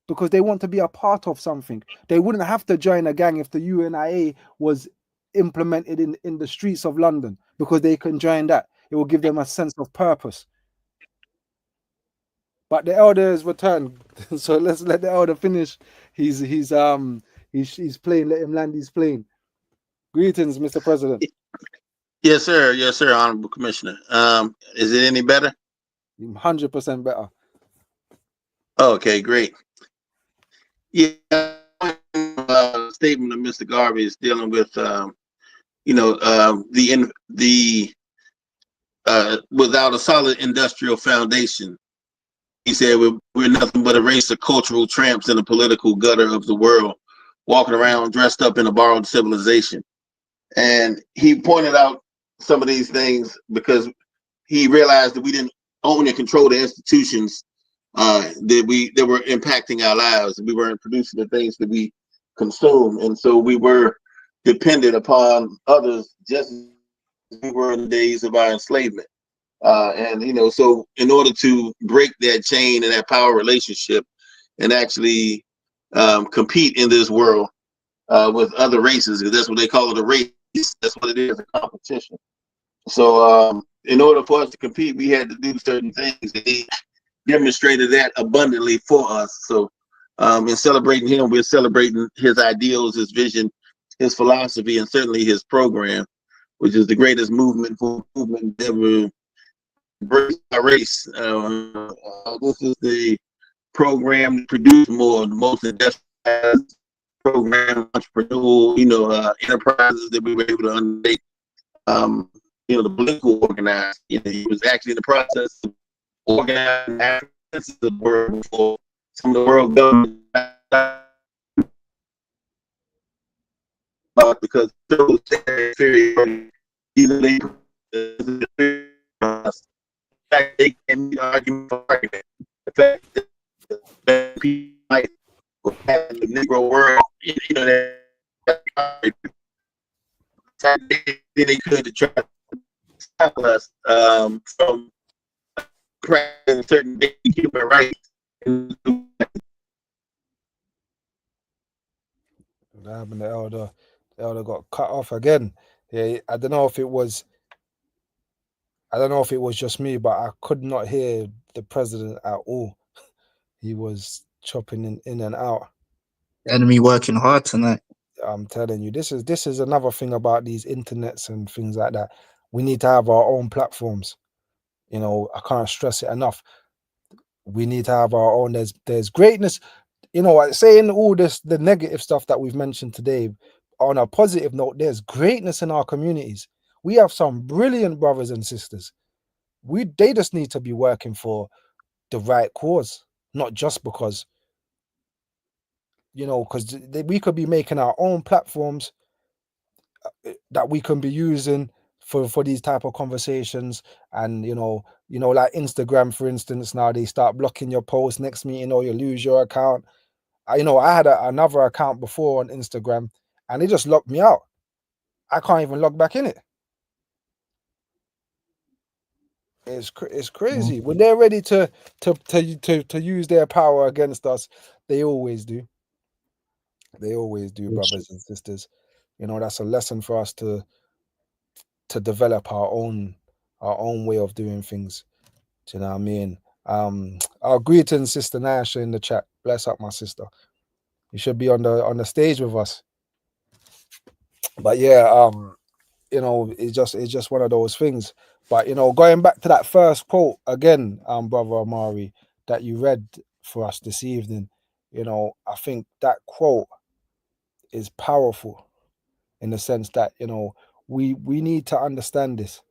because they want to be a part of something. They wouldn't have to join a gang if the UNIA was implemented in the streets of London, because they can join that. It will give them a sense of purpose. But the elder has returned, so let's let the elder finish. He's playing. Let him land his plane. Greetings, Mr. President. Yes, sir. Yes, sir. Honorable Commissioner. Is it any better? 100% better. Okay, great. Yeah, statement of Mr. Garvey is dealing with, without a solid industrial foundation. He said we're nothing but a race of cultural tramps in the political gutter of the world, walking around dressed up in a borrowed civilization. And he pointed out some of these things because he realized that we didn't own and control the institutions that were impacting our lives. We weren't producing the things that we consume, and so we were dependent upon others, just as we were in the days of our enslavement. So in order to break that chain and that power relationship, and actually compete in this world with other races, because that's what they call it, a race. That's what it is, a competition. So in order for us to compete, we had to do certain things. And he demonstrated that abundantly for us. So in celebrating him, we're celebrating his ideals, his vision, his philosophy, and certainly his program, which is the greatest movement ever embraced our race. This is the program that produced the most industrialized program, entrepreneurial, enterprises that we were able to undertake. The political organized. He was actually in the process of organizing the world before some of the world governments, because those inferiority, even they fact they can meet argument for argument. The fact that people might have the Negro world, they could to try to stop us from practicing certain human rights. The elder got cut off again. Yeah, I don't know if it was just me, but I could not hear the president at all. He was chopping in and out. Enemy working hard tonight. I'm telling you, this is another thing about these internets and things like that. We need to have our own platforms. I can't stress it enough. We need to have our own. There's greatness. Saying all the negative stuff that we've mentioned today, on a positive note, there's greatness in our communities. We have some brilliant brothers and sisters. They just need to be working for the right cause, not just because we could be making our own platforms that we can be using for these type of conversations. And like Instagram, for instance, now they start blocking your posts. Next meeting, you lose your account. I had another account before on Instagram, and they just locked me out. I can't even log back in it. It's crazy. When they're ready to use their power against us, they always do. Brothers and sisters. That's a lesson for us to develop our own way of doing things. Do you know what I mean? Our greetings, Sister Nasha, in the chat. Bless up, my sister. You should be on the stage with us. But yeah, it's just one of those things. But going back to that first quote again, Brother Amari, that you read for us this evening, I think that quote is powerful in the sense that we need to understand this.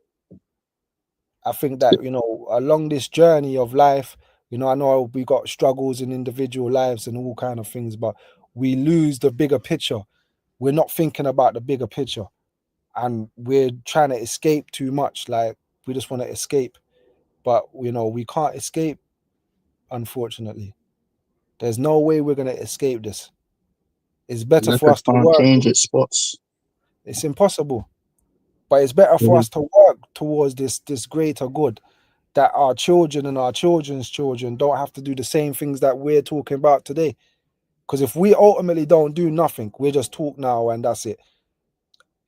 I think that along this journey of life, I know we got struggles in individual lives and all kind of things, but we lose the bigger picture. We're not thinking about the bigger picture, and we're trying to escape too much. Like, we just want to escape, but we can't escape. Unfortunately, there's no way we're gonna escape this. It's better for us to work. Change its spots. It's impossible, but it's better for us to work towards this greater good, that our children and our children's children don't have to do the same things that we're talking about today. Because if we ultimately don't do nothing, we just talk now and that's it,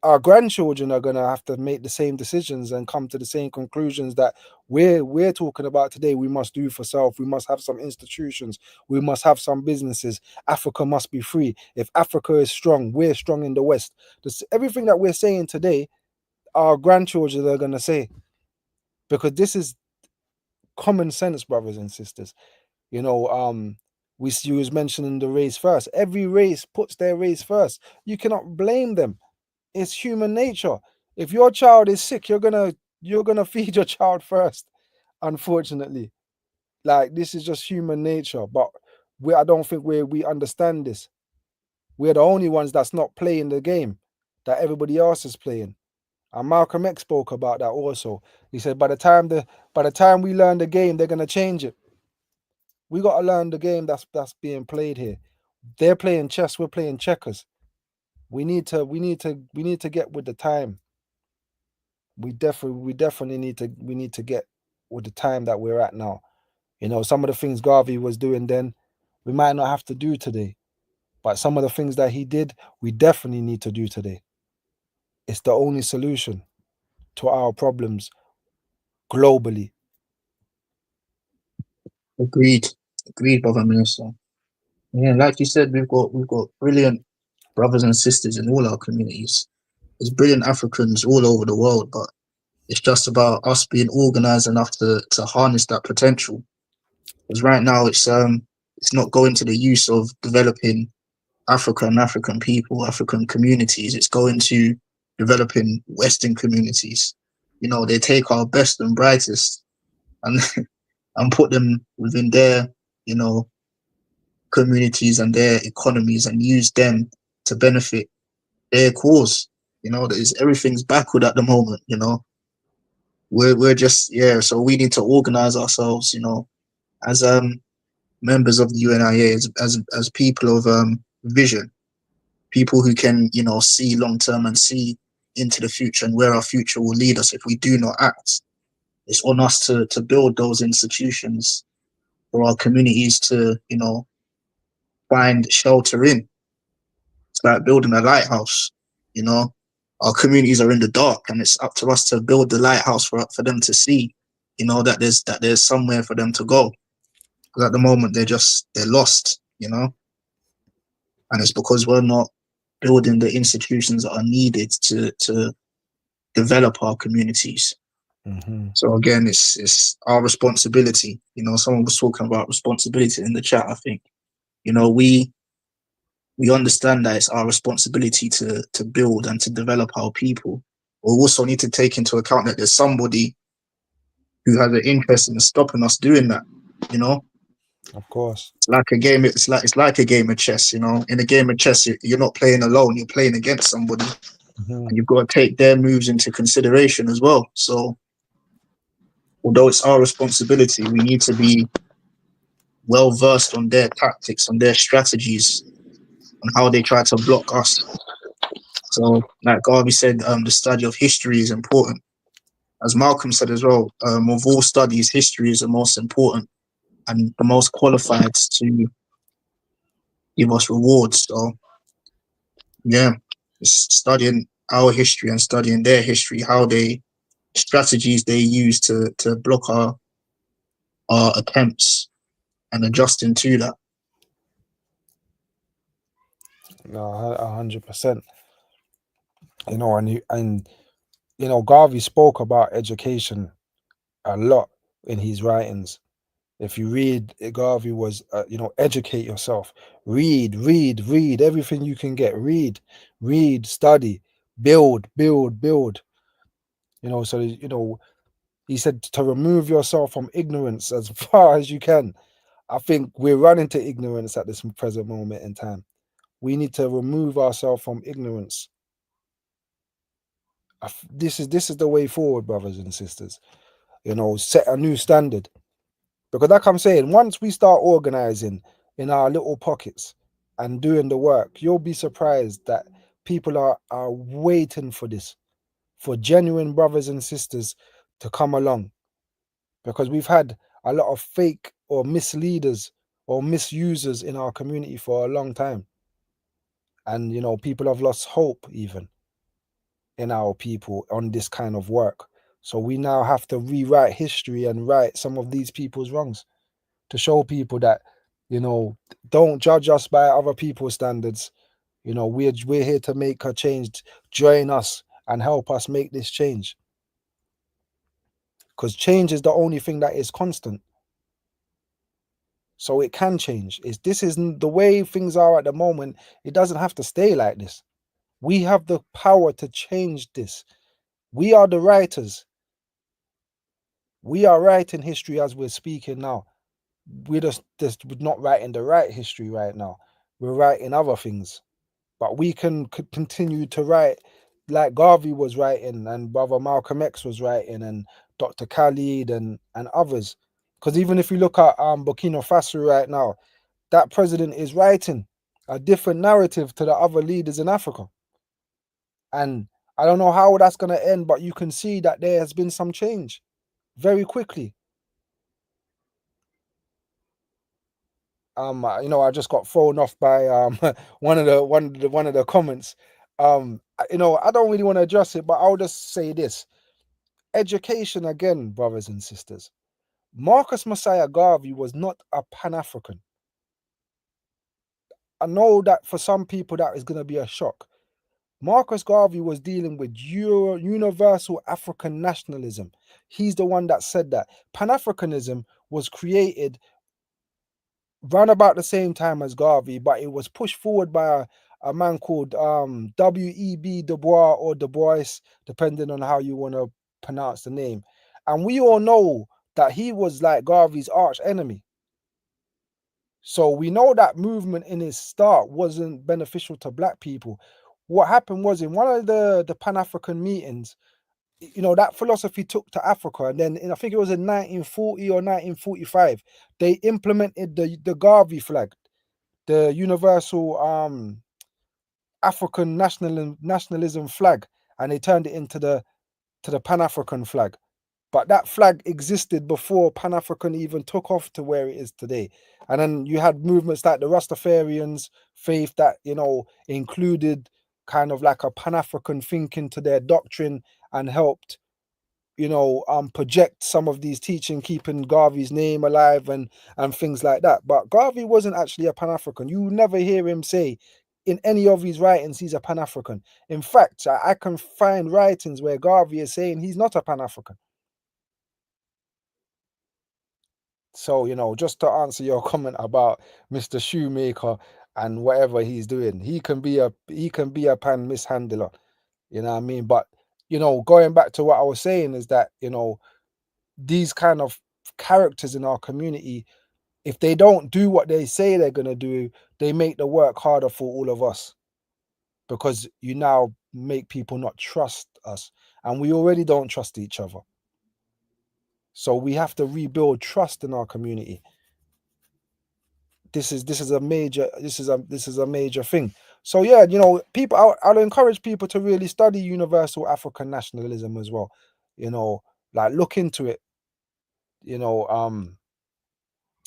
our grandchildren are gonna have to make the same decisions and come to the same conclusions that we're talking about today. We must do for self. We must have some institutions. We must have some businesses. Africa must be free. If Africa is strong, we're strong in the West. Everything that we're saying today, our grandchildren are gonna say, because this is common sense, brothers and sisters. You know, you was mentioning the race first. Every race puts their race first. You cannot blame them. It's human nature. If your child is sick, you're gonna feed your child first. Unfortunately, like this is just human nature. But I don't think we understand this. We're the only ones that's not playing the game that everybody else is playing. And Malcolm X spoke about that also. He said by the time we learn the game, they're gonna change it. We gotta learn the game that's being played here. They're playing chess, we're playing checkers. We need to get with the time. We definitely need to get with the time that we're at now. You know, some of the things Garvey was doing then, we might not have to do today. But some of the things that he did, we definitely need to do today. It's the only solution to our problems globally. Agreed. Agreed, brother minister. Yeah, like you said, we've got brilliant brothers and sisters in all our communities. There's brilliant Africans all over the world, but it's just about us being organized enough to harness that potential. Because right now it's not going to the use of developing Africa and African people, African communities. It's going to developing Western communities. You know, they take our best and brightest and and put them within their, you know, communities and their economies and use them to benefit their cause. You know, there's everything's backward at the moment, you know. We're just, yeah, so we need to organize ourselves, you know, as members of the UNIA, as people of vision, people who can, you know, see long term and see into the future and where our future will lead us if we do not act. It's on us to build those institutions for our communities to, you know, find shelter in. It's like building a lighthouse, you know. Our communities are in the dark and it's up to us to build the lighthouse for them to see, you know, that there's somewhere for them to go. Because at the moment they're lost, you know. And it's because we're not building the institutions that are needed to develop our communities. Mm-hmm. So again, it's our responsibility. You know, someone was talking about responsibility in the chat. I think, you know, we understand that it's our responsibility to build and to develop our people. We also need to take into account that there's somebody who has an interest in stopping us doing that. You know, Of course. it's like a game. It's like a game of chess. You know, in a game of chess, you're not playing alone. You're playing against somebody, Mm-hmm. and you've got to take their moves into consideration as well. So, although it's our responsibility, we need to be well versed on their tactics, on their strategies, on how they try to block us. So, like Garvey said, the study of history is important. As Malcolm said as well, of all studies, history is the most important and the most qualified to give us rewards. So, yeah, it's studying our history and studying their history, how they strategies they use to block our attempts and adjusting to that. No, 100%. You know, Garvey spoke about education a lot in his writings. If you read, Garvey was, educate yourself. Read everything you can get. Read, study, build. So he said to remove yourself from ignorance as far as you can. I think we're running to ignorance at this present moment in time. We need to remove ourselves from ignorance. This is the way forward, brothers and sisters. Set a new standard. Because like I'm saying, once we start organizing in our little pockets and doing the work, you'll be surprised that people are waiting for this, for genuine brothers and sisters to come along. Because we've had a lot of fake or misleaders or misusers in our community for a long time. And people have lost hope even. in our people on this kind of work. So we now have to rewrite history and right some of these people's wrongs to show people that, you know, don't judge us by other people's standards. You know, we're here to make a change. Join us and help us make this change. Because change is the only thing that is constant. So it can change. This isn't the way things are at the moment. It doesn't have to stay like this. We have the power to change this. We are the writers. We are writing history as we're speaking now. We're just not writing the right history right now. We're writing other things. But we can continue to write like Garvey was writing and Brother Malcolm X was writing and Dr. Khalid and others. Because even if you look at Burkina Faso right now, that president is writing a different narrative to the other leaders in Africa. And I don't know how that's going to end, but you can see that there has been some change very quickly. You know, I just got thrown off by one of the comments. You know, I don't really want to address it, but I'll just say this. Education again, brothers and sisters. Marcus Messiah Garvey was not a Pan-African. I know that for some people that is going to be a shock. Marcus Garvey was dealing with universal African nationalism. He's the one that said that. Pan-Africanism was created round about the same time as Garvey, but it was pushed forward by a man called W.E.B. Du Bois or Du Bois, depending on how you want to pronounce the name. And we all know that he was like Garvey's arch enemy. So we know that movement in its start wasn't beneficial to black people. What happened was in one of the Pan-African meetings, you know, that philosophy took to Africa, and then I think it was in 1940 or 1945, they implemented the Garvey flag, the universal African nationalism flag, and they turned it into the Pan-African flag. But that flag existed before Pan-African even took off to where it is today. And then you had movements like the Rastafarians faith that, you know, included kind of like a Pan-African thinking to their doctrine and helped, you know, project some of these teaching, keeping Garvey's name alive and things like that. But Garvey wasn't actually a Pan-African. You never hear him say in any of his writings he's a Pan-African. In fact, I can find writings where Garvey is saying he's not a Pan-African. So, you know, just to answer your comment about Mr. Shoemaker and whatever he's doing, he can be a pan mishandler, you know what I mean? But, you know, going back to what I was saying is that, you know, these kind of characters in our community, if they don't do what they say they're going to do, they make the work harder for all of us, because you now make people not trust us, and we already don't trust each other. So we have to rebuild trust in our community. This is a major thing. So yeah, you know, people, I'll encourage people to really study universal African nationalism as well. You know, like look into it, you know,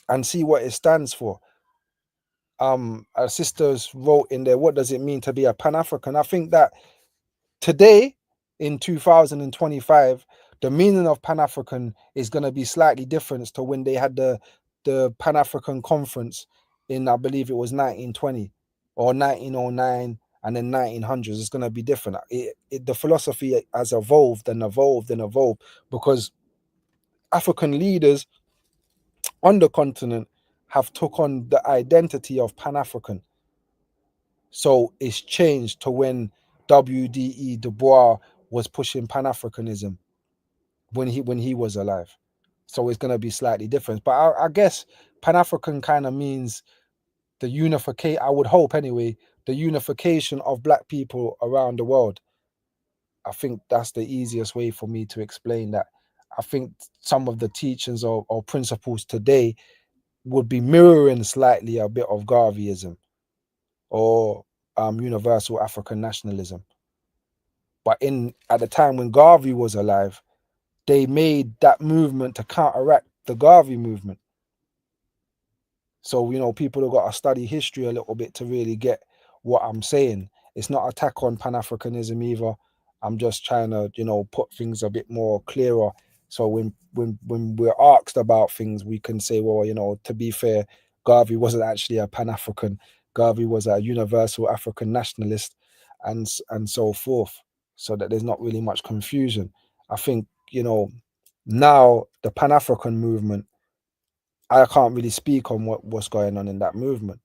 and see what it stands for. Our sisters wrote in there, what does it mean to be a Pan-African? I think that today in 2025, the meaning of Pan-African is going to be slightly different to when they had the Pan-African conference in, I believe it was 1920 or 1909 and then 1900s. It's going to be different. The philosophy has evolved and evolved and evolved, because African leaders on the continent have took on the identity of Pan-African. So it's changed to when W.D.E. Du Bois was pushing Pan-Africanism when he was alive. So it's going to be slightly different. But I guess Pan-African kind of means the unification, I would hope anyway, the unification of black people around the world. I think that's the easiest way for me to explain that. I think some of the teachings or principles today would be mirroring slightly a bit of Garveyism or universal African nationalism. But at the time when Garvey was alive, they made that movement to counteract the Garvey movement. So, you know, people have got to study history a little bit to really get what I'm saying. It's not attack on Pan-Africanism either. I'm just trying to, put things a bit more clearer. So when we're asked about things, we can say, well, to be fair, Garvey wasn't actually a Pan-African. Garvey was a universal African nationalist, and so forth. So that there's not really much confusion. I think, now the Pan-African movement, I can't really speak on what's going on in that movement.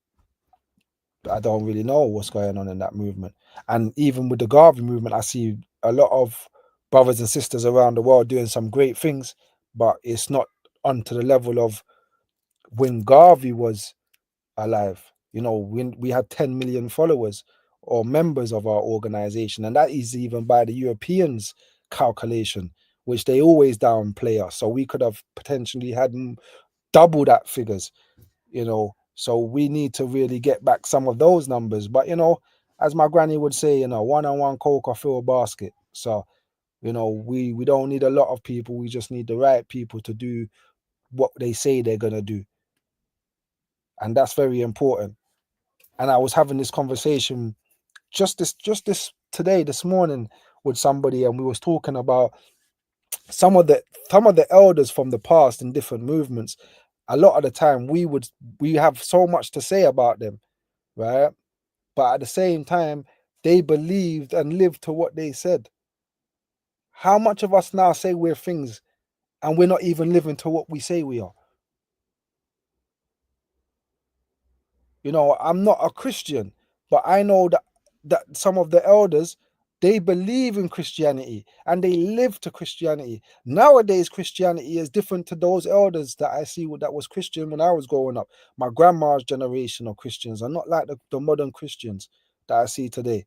I don't really know what's going on in that movement. And even with the Garvey movement, I see a lot of brothers and sisters around the world doing some great things, but it's not onto the level of when Garvey was alive. When we had 10 million followers or members of our organization, and that is even by the Europeans' calculation, which they always downplay us. So we could have potentially had double that figures. So we need to really get back some of those numbers. But as my granny would say, one-on-one coke or fill a basket. So we don't need a lot of people. We just need the right people to do what they say they're gonna do, and that's very important. And I was having this conversation just this today, this morning, with somebody, and we was talking about some of the elders from the past in different movements. A lot of the time we have so much to say about them, right? But at the same time, they believed and lived to what they said. How much of us now say we're things and we're not even living to what we say we are? I'm not a Christian, but I know that some of the elders, they believe in Christianity and they live to Christianity. Nowadays, Christianity is different to those elders that I see that was Christian when I was growing up. My grandma's generation of Christians are not like the modern Christians that I see today.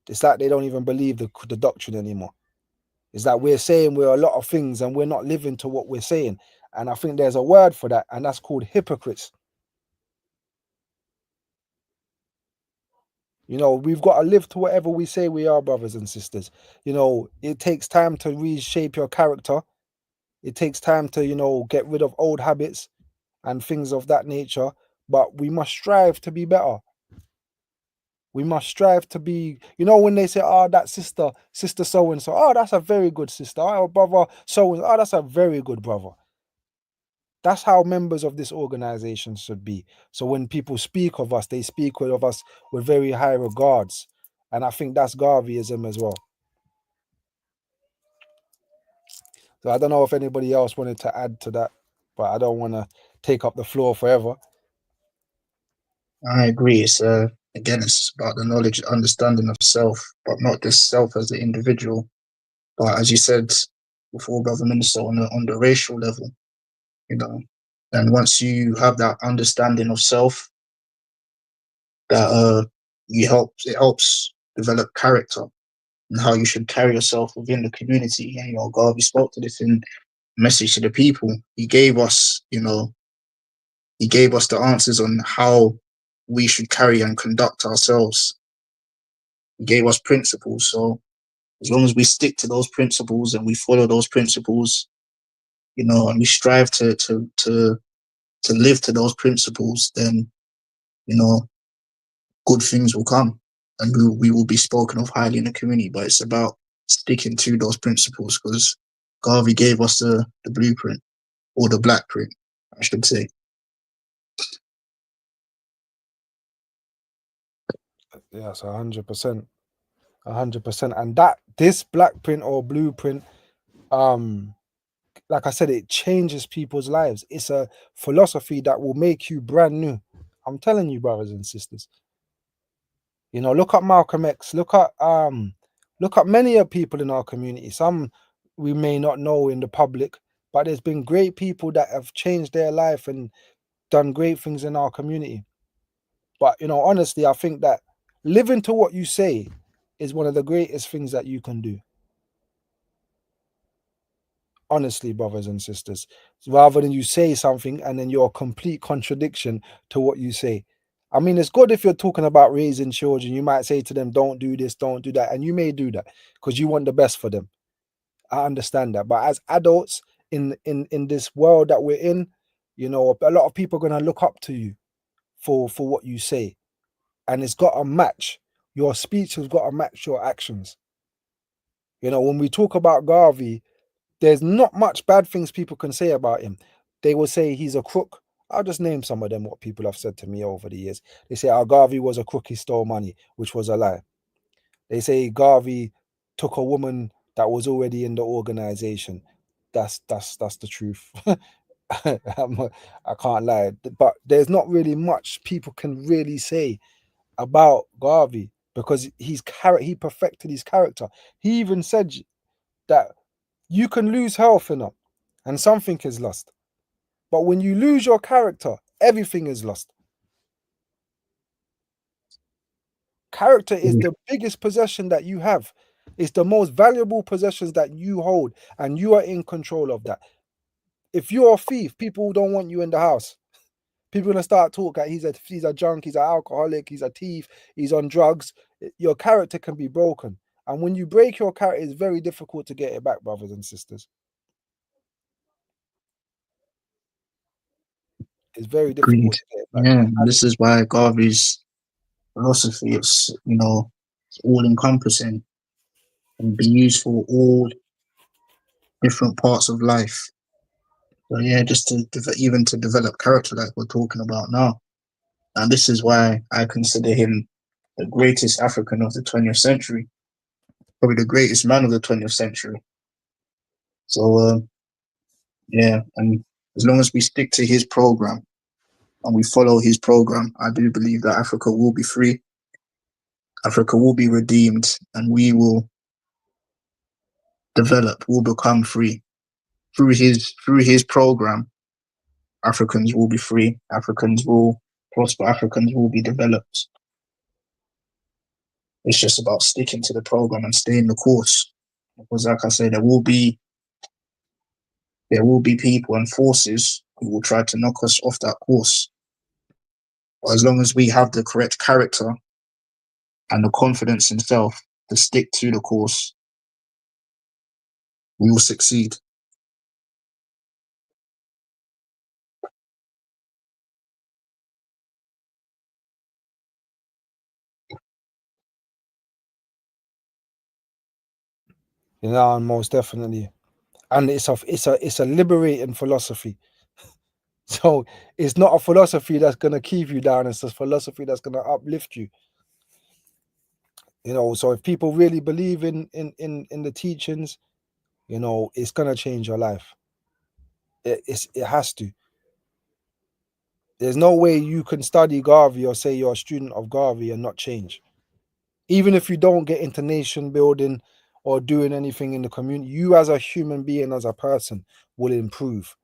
It's like they don't even believe the doctrine anymore. It's like we're saying we're a lot of things and we're not living to what we're saying. And I think there's a word for that, and that's called hypocrites. We've got to live to whatever we say we are, brothers and sisters. It takes time to reshape your character. It takes time to, get rid of old habits and things of that nature. But we must strive to be better. We must strive to be, when they say, oh, that sister so and so, oh, that's a very good sister. Oh, brother so and so, oh, that's a very good brother. That's how members of this organization should be. So when people speak of us, they speak of us with very high regards. And I think that's Garveyism as well. So I don't know if anybody else wanted to add to that, but I don't want to take up the floor forever. I agree. It's again, it's about the knowledge, understanding of self, but not just self as the individual, but as you said before, Brother Minister, on the racial level, And once you have that understanding of self, that it helps develop character and how you should carry yourself within the community. And Garvey spoke to this in Message to the People. He gave us, he gave us the answers on how we should carry and conduct ourselves. He gave us principles. So as long as we stick to those principles and we follow those principles, and we strive to live to those principles, then good things will come, and we will be spoken of highly in the community. But it's about sticking to those principles, because Garvey gave us the blueprint, or the black print, I should say. Yes, 100%. 100%. And this black print or blueprint, like I said, it changes people's lives. It's a philosophy that will make you brand new. I'm telling you, brothers and sisters. Look at Malcolm X. Look at many of people in our community. Some we may not know in the public, but there's been great people that have changed their life and done great things in our community. But honestly, I think that living to what you say is one of the greatest things that you can do. Honestly, brothers and sisters, rather than you say something and then you're a complete contradiction to what you say. I mean, it's good if you're talking about raising children. You might say to them, don't do this, don't do that. And you may do that because you want the best for them. I understand that. But as adults in this world that we're in, a lot of people are going to look up to you for what you say. And it's got to match. Your speech has got to match your actions. You know, when we talk about Garvey, there's not much bad things people can say about him. They will say he's a crook. I'll just name some of them, what people have said to me over the years. They say, oh, Garvey was a crook, he stole money, which was a lie. They say Garvey took a woman that was already in the organization. That's the truth. I can't lie. But there's not really much people can really say about Garvey because he perfected his character. He even said that you can lose health in and something is lost. But when you lose your character, everything is lost. Character is the biggest possession that you have. It's the most valuable possessions that you hold, and you are in control of that. If you're a thief, people don't want you in the house. People gonna start talking. He's a junk. He's an alcoholic. He's a thief. He's on drugs. Your character can be broken, and when you break your character, it's very difficult to get it back, brothers and sisters. It's very difficult Agreed. to get it back. Yeah, and this is why Garvey's philosophy is, it's all encompassing and be used for all different parts of life. So yeah, just to even to develop character like we're talking about now. And this is why I consider him the greatest African of the 20th century, probably the greatest man of the 20th century. So yeah, and as long as we stick to his program and we follow his program, I do believe that Africa will be free, Africa will be redeemed, and we will develop, will become free through his program. Africans will be free, Africans will prosper, Africans will be developed. It's just about sticking to the program and staying the course. Because like I say, there will be people and forces who will try to knock us off that course. But as long as we have the correct character and the confidence in self to stick to the course, we will succeed. You know, and most definitely. And it's a liberating philosophy. So it's not a philosophy that's gonna keep you down, it's a philosophy that's gonna uplift you. You know, so if people really believe in the teachings, you know, it's gonna change your life. It has to. There's no way you can study Garvey or say you're a student of Garvey and not change. Even if you don't get into nation building or doing anything in the community, you as a human being, as a person, will improve.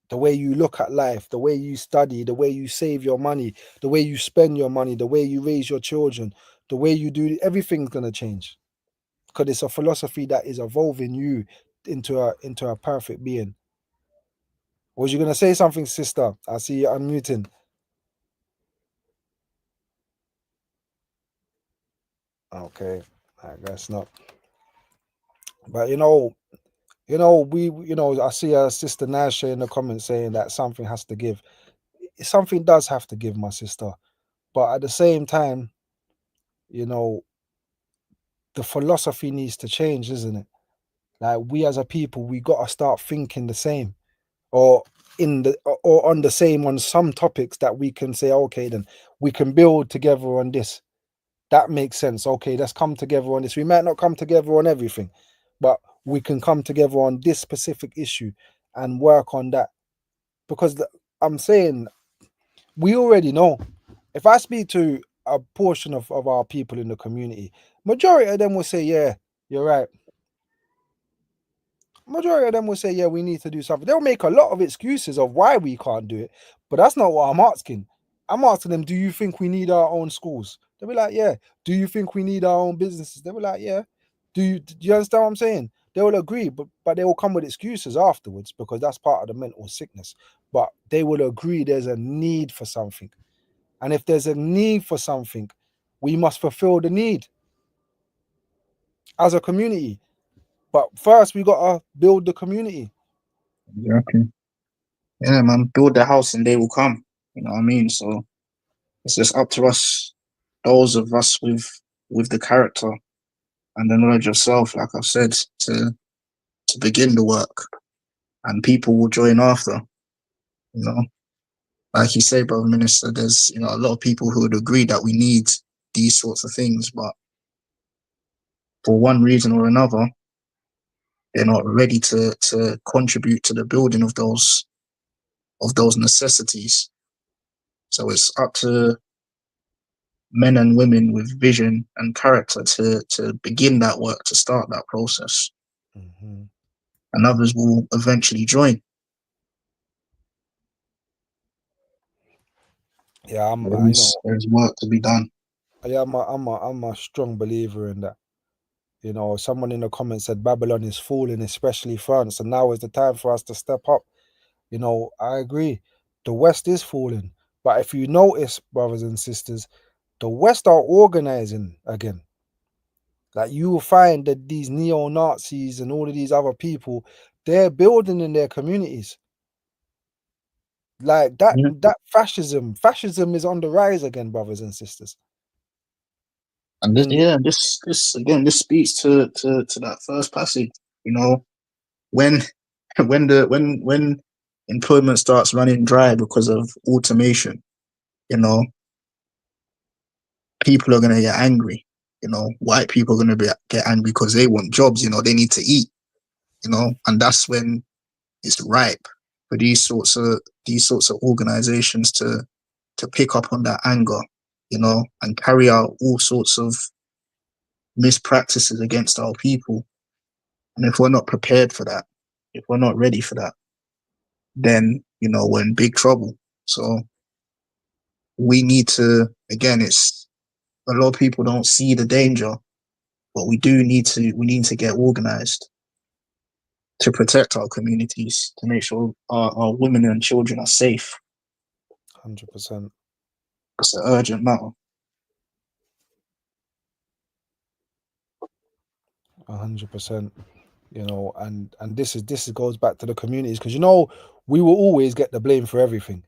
The way you look at life, the way you study, the way you save your money, the way you spend your money, the way you raise your children, the way you do, everything's gonna change. Because it's a philosophy that is evolving you into a perfect being. Was you gonna say something, sister? I see you unmuting. Okay, I guess not. But I see a sister Nasha in the comments saying that something has to give. Something does have to give, my sister. But at the same time, you know, the philosophy needs to change, isn't it? Like we as a people, we gotta start thinking the same, or or on the same on some topics that we can say, okay, then we can build together on this. That makes sense. Okay, let's come together on this. We might not come together on everything, but we can come together on this specific issue and work on that. Because I'm saying we already know. If I speak to a portion of our people in the community, majority of them will say, yeah, you're right. Majority of them will say, yeah, we need to do something. They'll make a lot of excuses of why we can't do it, but that's not what I'm asking. I'm asking them, do you think we need our own schools? They'll be like, yeah. Do you think we need our own businesses? They'll be like, yeah. Do you understand what I'm saying? They will agree, but they will come with excuses afterwards because that's part of the mental sickness. But they will agree there's a need for something. And if there's a need for something, we must fulfill the need as a community. But first, we gotta build the community. Exactly. Yeah, man. Build the house and they will come. You know what I mean? So it's just up to us, those of us with the character and the knowledge of self, like I've said, to begin the work, and people will join after. You know, like you say, brother minister, there's a lot of people who would agree that we need these sorts of things, but for one reason or another, they're not ready to contribute to the building of those necessities. So it's up to men and women with vision and character to begin that work, to start that process, and others will eventually join. Yeah, There's work to be done. Yeah, I'm a strong believer in that. Someone in the comments said Babylon is falling, especially France, and now is the time for us to step up. I agree. The West is falling, but if you notice, brothers and sisters, the West are organizing again. Like, you will find that these neo-Nazis and all of these other people, they're building in their communities. Like that, that fascism is on the rise again, brothers and sisters. And this again, this speaks to that first passage. When when employment starts running dry because of automation, people are gonna get angry. White people are gonna get angry because they want jobs. They need to eat. And that's when it's ripe for these sorts of organizations to pick up on that anger, and carry out all sorts of mispractices against our people. And if we're not prepared for that, if we're not ready for that, then we're in big trouble. So we need to, again, it's a lot of people don't see the danger, but we need to get organized to protect our communities, to make sure our women and children are safe. 100%. It's an urgent matter. 100%. And this goes back to the communities, because we will always get the blame for everything.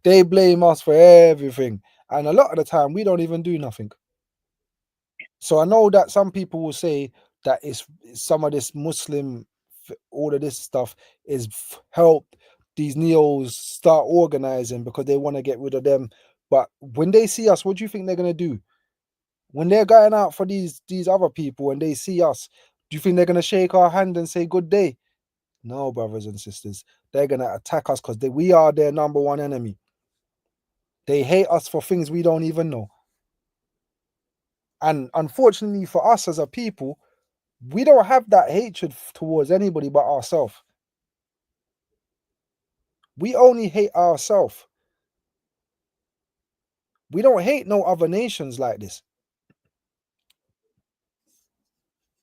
They blame us for everything, and a lot of the time we don't even do nothing. So I know that some people will say that it's some of this Muslim, all of this stuff is helped these neos start organizing because they want to get rid of them. But when they see us, what do you think they're going to do? When they're going out for these other people and they see us, do you think they're going to shake our hand and say good day? No, brothers and sisters. They're going to attack us because we are their number one enemy. They hate us for things we don't even know. And unfortunately for us as a people, we don't have that hatred towards anybody but ourselves. We only hate ourselves. We don't hate no other nations like this.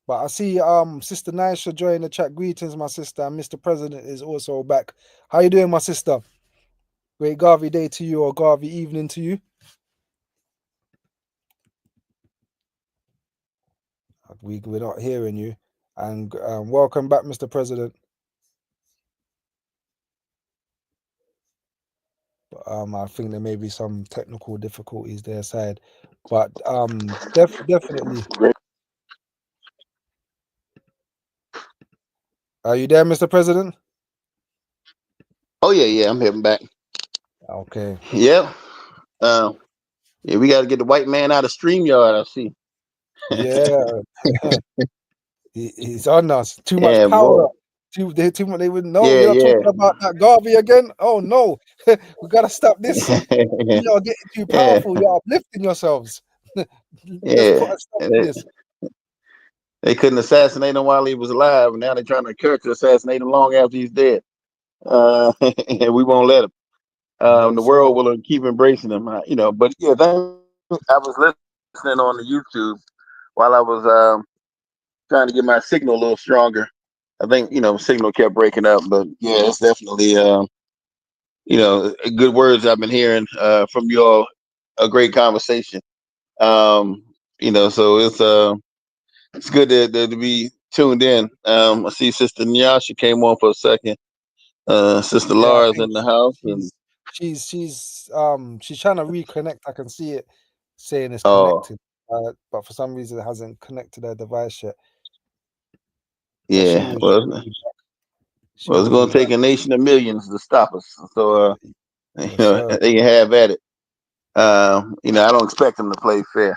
But I see Sister Nisha join the chat. Greetings, my sister. And Mr. President is also back. How you doing, my sister? Great Garvey day to you, or Garvey evening to you. We're not hearing you. And welcome back, Mr. President. But I think there may be some technical difficulties their side. But definitely. Are you there, Mr. President? Oh yeah, I'm heading back. Okay. Yeah. Yeah, we got to get the white man out of StreamYard, I see. Yeah. He's on us. Too much power. Too much. They would know. You're talking about that Garvey again. Oh no, we gotta stop this. You're getting too powerful. You're uplifting yourselves. Let's put a stop to this. They couldn't assassinate him while he was alive, and now they're trying to character assassinate him long after he's dead. And we won't let him. The world will keep embracing him, But yeah, I was listening on the YouTube while I was trying to get my signal a little stronger. I think signal kept breaking up, but yeah, it's definitely good words I've been hearing from you all. A great conversation. So it's good to be tuned in. I see Sister Nyasha came on for a second. Sister Laura's in the house, and she's trying to reconnect. I can see it saying it's connected. but for some reason it hasn't connected her device yet. But she Yeah, will well, be back. She it's will going be to take back. a nation of millions to stop us. So, Yes, sir. they can have at it. I don't expect them to play fair,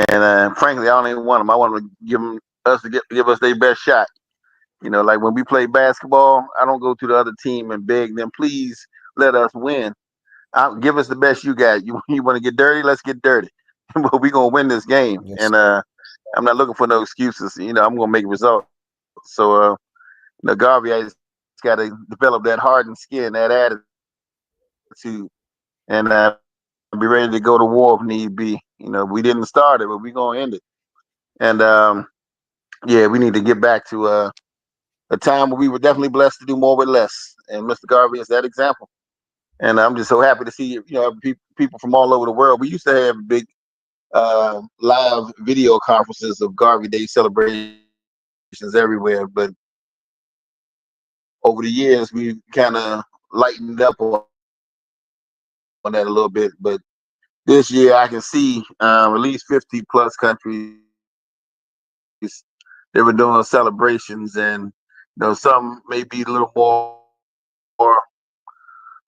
and frankly, I don't even want them. I want them to give us their best shot. Like when we play basketball, I don't go to the other team and beg them, please let us win. Give us the best you got. You want to get dirty? Let's get dirty. But we're gonna win this game, Yes. and I'm not looking for no excuses. I'm gonna make results. So, Garvey, I just got to develop that hardened skin, that attitude, and be ready to go to war if need be. We didn't start it, but we're gonna end it. And yeah, we need to get back to a time where we were definitely blessed to do more with less. And Mr. Garvey is that example. And I'm just so happy to see people from all over the world. We used to have big live video conferences of Garvey Day celebrations everywhere, but over the years we kind of lightened up on that a little bit. But this year I can see at least 50+ countries they were doing celebrations, and some may be a little more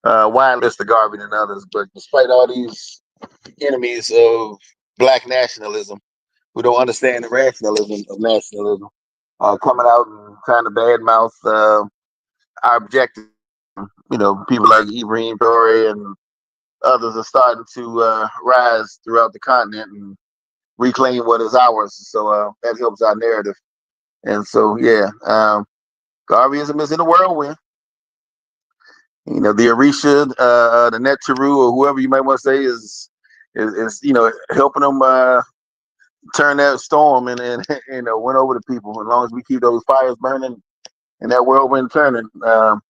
widely Mr. Garvey than others. But despite all these enemies of black nationalism who don't understand the rationalism of nationalism, coming out and trying to badmouth our objectives. People like Ibrahim Traore and others are starting to rise throughout the continent and reclaim what is ours. So that helps our narrative. And so, yeah, Garveyism is in a whirlwind. The Orisha, the Neteru, or whoever you might want to say is helping them turn that storm and win over the people. As long as we keep those fires burning and that whirlwind turning, the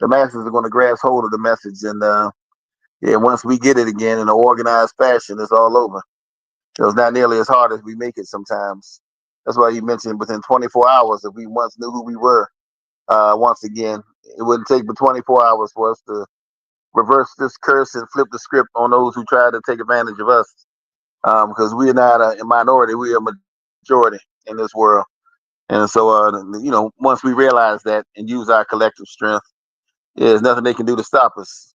masses are going to grasp hold of the message. And yeah, once we get it again in an organized fashion, it's all over. It's not nearly as hard as we make it sometimes. That's why you mentioned within 24 hours, if we once knew who we were, once again, it wouldn't take but 24 hours for us to reverse this curse and flip the script on those who try to take advantage of us. Because we are not a minority, we are a majority in this world. And so, once we realize that and use our collective strength, yeah, there's nothing they can do to stop us.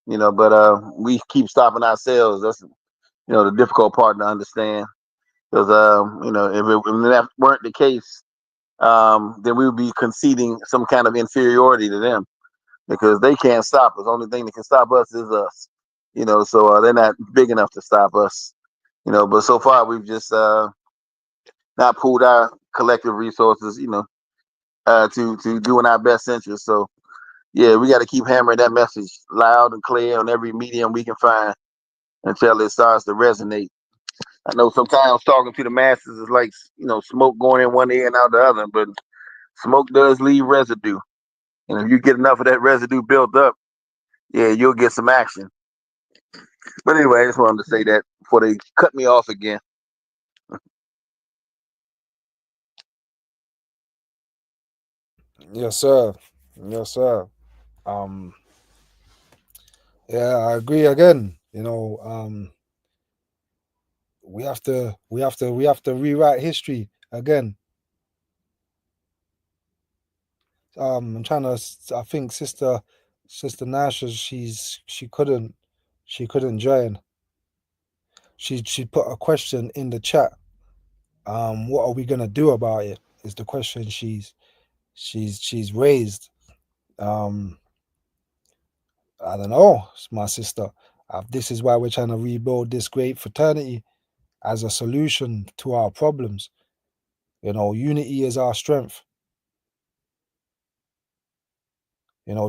But we keep stopping ourselves. That's the difficult part to understand. Because if that weren't the case, then we would be conceding some kind of inferiority to them because they can't stop us. The only thing that can stop us is us. So they're not big enough to stop us. But so far we've just not pooled our collective resources. To do in our best interest. So yeah, we got to keep hammering that message loud and clear on every medium we can find until it starts to resonate. I know sometimes talking to the masses is like smoke going in one ear and out the other, but smoke does leave residue, and if you get enough of that residue built up, yeah, you'll get some action. But anyway, I just wanted to say that before they cut me off again. Yes, sir. Yes, sir. Um, yeah, I agree again. We have to rewrite history again. I'm trying to. I think sister Nasha, she couldn't join. She put a question in the chat. What are we gonna do about it? Is the question she's raised. Um, I don't know, it's my sister. This is why we're trying to rebuild this great fraternity as a solution to our problems. Unity is our strength.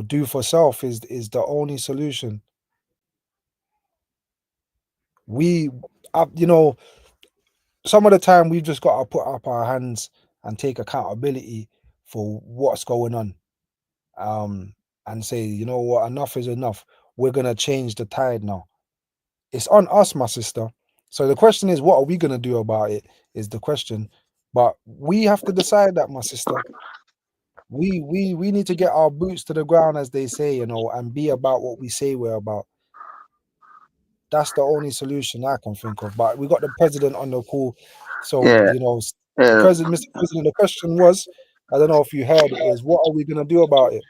Do for self is the only solution. We, some of the time we've just got to put up our hands and take accountability for what's going on. And say, you know what, enough is enough. We're gonna change the tide now. It's on us, my sister. So the question is, what are we gonna do about it? Is the question. But we have to decide that, my sister. We need to get our boots to the ground, as they say, and be about what we say we're about. That's the only solution I can think of. But we got the president on the call, so Yeah, yeah. President, Mr. President, the question was, I don't know if you heard it, is what are we gonna do about it?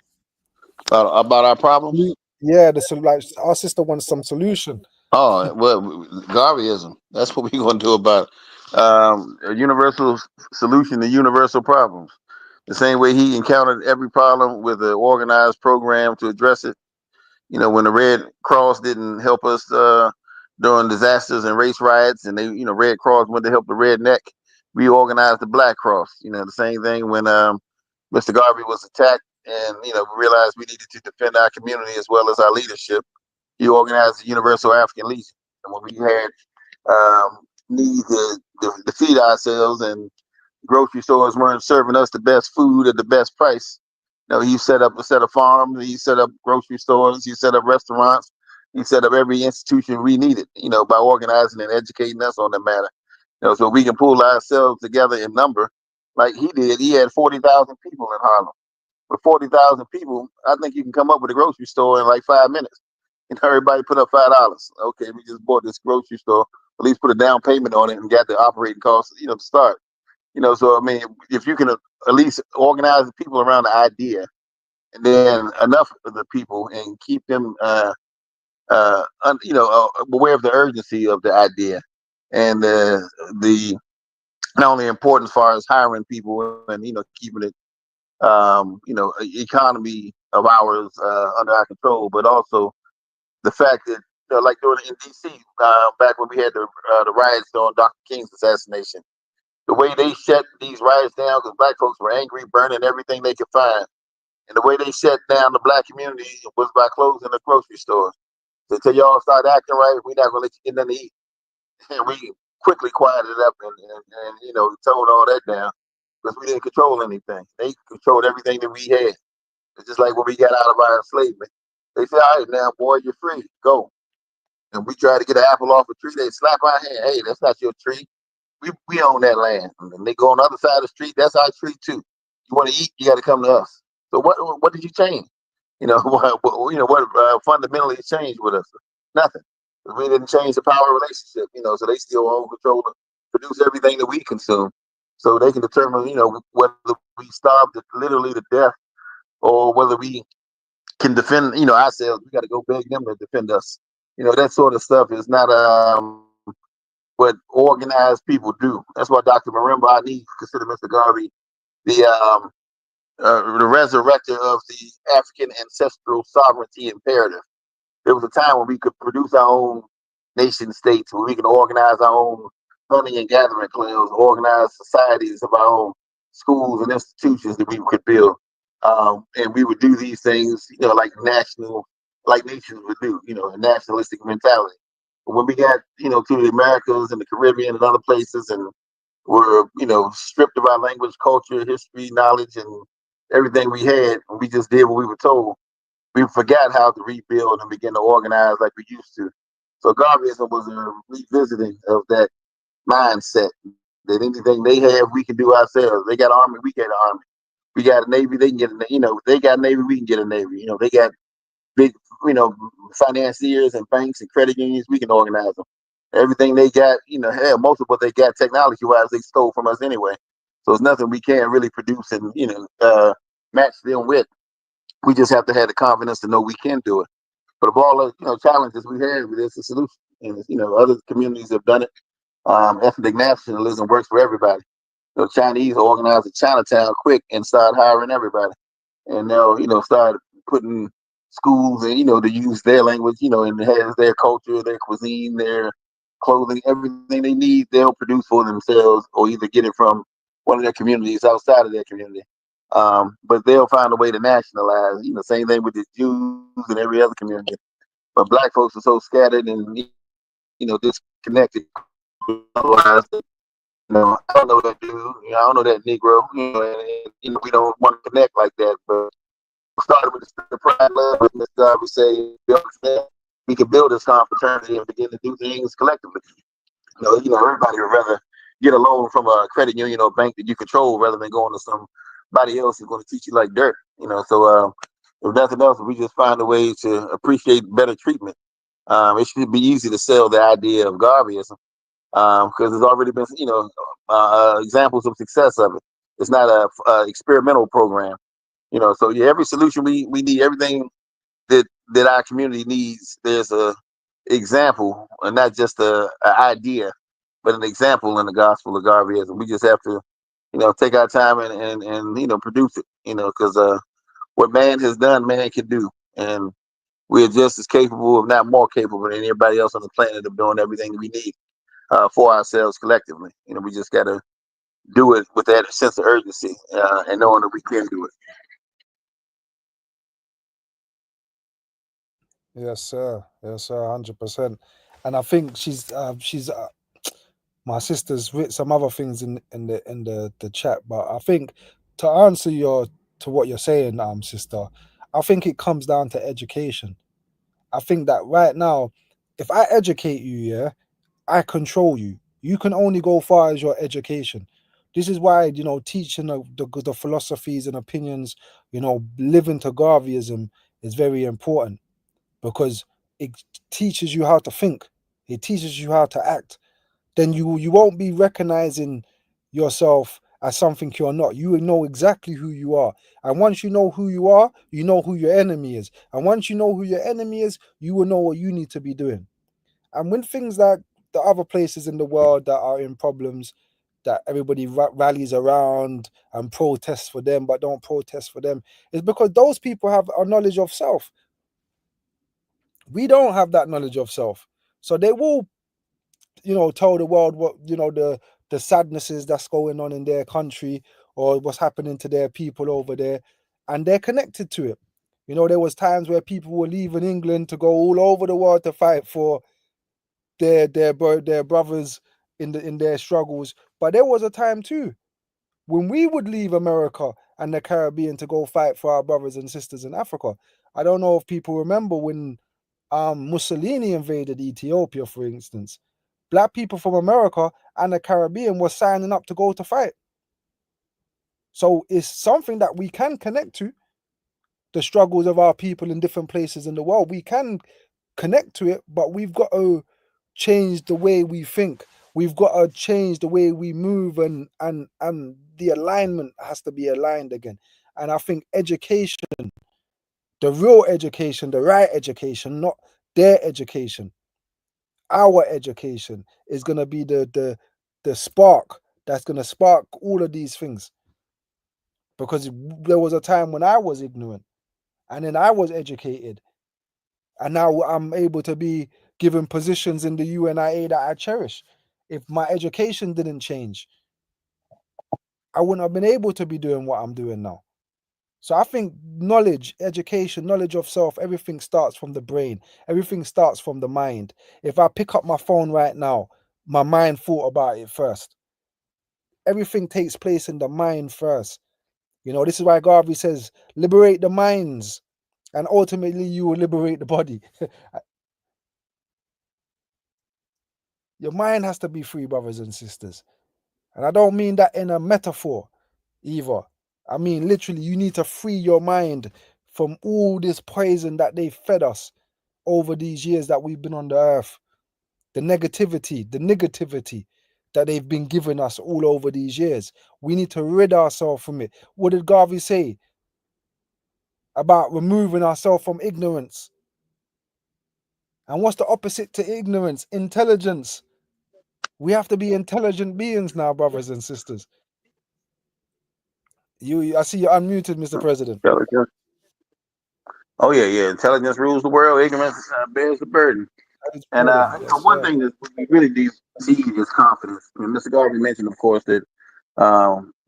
About our problems. Yeah, like our sister wants some solution. Oh well, Garveyism. That's what we're gonna do about a universal solution to universal problems. The same way he encountered every problem with an organized program to address it. You know, when the Red Cross didn't help us during disasters and race riots, and Red Cross went to help the Redneck, we organized the Black Cross. You know, the same thing when Mr. Garvey was attacked, and we realized we needed to defend our community as well as our leadership. He organized the Universal African Legion, and when we had need to feed ourselves, and grocery stores weren't serving us the best food at the best price. He set up a set of farms, he set up grocery stores, he set up restaurants, he set up every institution we needed, by organizing and educating us on the matter. So we can pull ourselves together in number like he did. He had 40,000 people in Harlem. With 40,000 people, I think you can come up with a grocery store in like 5 minutes. Everybody put up $5. Okay, we just bought this grocery store. At least put a down payment on it and got the operating costs, to start. So I mean, if you can at least organize the people around the idea, and then enough of the people, and keep them, aware of the urgency of the idea, and the not only important as far as hiring people and keeping it, economy of ours under our control, but also the fact that like during in D.C. Back when we had the riots on Dr. King's assassination. The way they shut these riots down, because black folks were angry, burning everything they could find. And the way they shut down the black community was by closing the grocery stores. So until y'all start acting right, we're not going to let you get nothing to eat. And we quickly quieted it up and toned all that down, because we didn't control anything. They controlled everything that we had. It's just like when we got out of our enslavement. They said, all right, now, boy, you're free. Go. And we tried to get an apple off a tree. They slap our hand. Hey, that's not your tree. We own that land, and they go on the other side of the street. That's our tree too. You want to eat, you got to come to us. So what did you change? What fundamentally changed with us? Nothing. We didn't change the power relationship. So they still own control to produce everything that we consume. So they can determine, whether we starve literally to death, or whether we can defend, ourselves. We got to go beg them to defend us. That sort of stuff is not what organized people do. That's why Dr. Marimba, I need to consider Mr. Garvey the resurrector of the African ancestral sovereignty imperative. There was a time when we could produce our own nation states, where we could organize our own hunting and gathering clans, organize societies of our own, schools and institutions that we could build. And we would do these things, like nations would do, a nationalistic mentality. But when we got, to the Americas and the Caribbean and other places, and were, stripped of our language, culture, history, knowledge, and everything we had, and we just did what we were told, we forgot how to rebuild and begin to organize like we used to. So Garveyism was a revisiting of that mindset, that anything they have, we can do ourselves. They got an army, we got an army. We got a navy, they can get they got a navy, we can get a navy. They got big, financiers and banks and credit unions, we can organize them. Everything they got, hell, most of what they got technology-wise, they stole from us anyway. So it's nothing we can't really produce and, match them with. We just have to have the confidence to know we can do it. But of all the, challenges we have, there's a solution. And, other communities have done it. Ethnic nationalism works for everybody. Chinese organized a Chinatown quick and started hiring everybody. And they'll, start putting schools and, to use their language, and it has their culture, their cuisine, their clothing, everything they need, they'll produce for themselves, or either get it from one of their communities outside of their community. But they'll find a way to nationalize, same thing with the Jews and every other community. But black folks are so scattered and, disconnected. I don't know that dude, I don't know that Negro, and we don't want to connect like that. But started with the pride, love, and Mr. Garvey say, we can build this confraternity and begin to do things collectively. Everybody would rather get a loan from a credit union or bank that you control rather than going to somebody else who's going to treat you like dirt. So if nothing else, we just find a way to appreciate better treatment. It should be easy to sell the idea of Garveyism because there's already been, examples of success of it. It's not a experimental program, So yeah, every solution we need, everything that our community needs, there's a example, and not just a idea, but an example in the gospel of Garveyism. We just have to, take our time and produce it, because what man has done, man can do, and we're just as capable, if not more capable, than anybody else on the planet of doing everything we need for ourselves collectively. We just got to do it with that sense of urgency and knowing that we can do it. Yes, sir. Yes, sir. 100%. And I think she's my sister's writ some other things in the chat, but I think to answer to what you're saying, sister, I think it comes down to education. I think that right now, if I educate you, yeah, I control you. You can only go far as your education. This is why, teaching the philosophies and opinions, living to Garveyism is very important, because it teaches you how to think. It teaches you how to act. Then you won't be recognizing yourself as something you're not. You will know exactly who you are. And once you know who you are, you know who your enemy is. And once you know who your enemy is, you will know what you need to be doing. And when things like the other places in the world that are in problems, that everybody rallies around and protests for them, but don't protest for them, is because those people have a knowledge of self. We don't have that knowledge of self. So they will, tell the world what, the sadnesses that's going on in their country, or what's happening to their people over there, and they're connected to it. There was times where people were leaving England to go all over the world to fight for their brothers in their struggles. But there was a time too when we would leave America and the Caribbean to go fight for our brothers and sisters in Africa. I don't know if people remember when Mussolini invaded Ethiopia, for instance. Black people from America and the Caribbean were signing up to go to fight. So it's something that we can connect to, the struggles of our people in different places in the world. We can connect to it, but we've got to change the way we think. We've got to change the way we move, and the alignment has to be aligned again. And I think education, the real education, the right education, not their education, our education, is going to be the spark that's going to spark all of these things. Because there was a time when I was ignorant, and then I was educated, and now I'm able to be given positions in the UNIA that I cherish. If my education didn't change, I wouldn't have been able to be doing what I'm doing now. So I think knowledge, education, knowledge of self, everything starts from the brain. Everything starts from the mind. If I pick up my phone right now, my mind thought about it first. Everything takes place in the mind first. This is why Garvey says, liberate the minds, and ultimately you will liberate the body. Your mind has to be free, brothers and sisters. And I don't mean that in a metaphor either. I mean, literally, you need to free your mind from all this poison that they fed us over these years that we've been on the earth. The negativity that they've been giving us all over these years. We need to rid ourselves from it. What did Garvey say about removing ourselves from ignorance? And what's the opposite to ignorance? Intelligence. We have to be intelligent beings now, brothers and sisters. I see you're unmuted, Mr. President. Intelligence. Oh yeah. Intelligence rules the world. Ignorance bears the burden. That is And burden. Yes, one sir. thing that we really need is confidence. Mr. Garvey mentioned, of course, that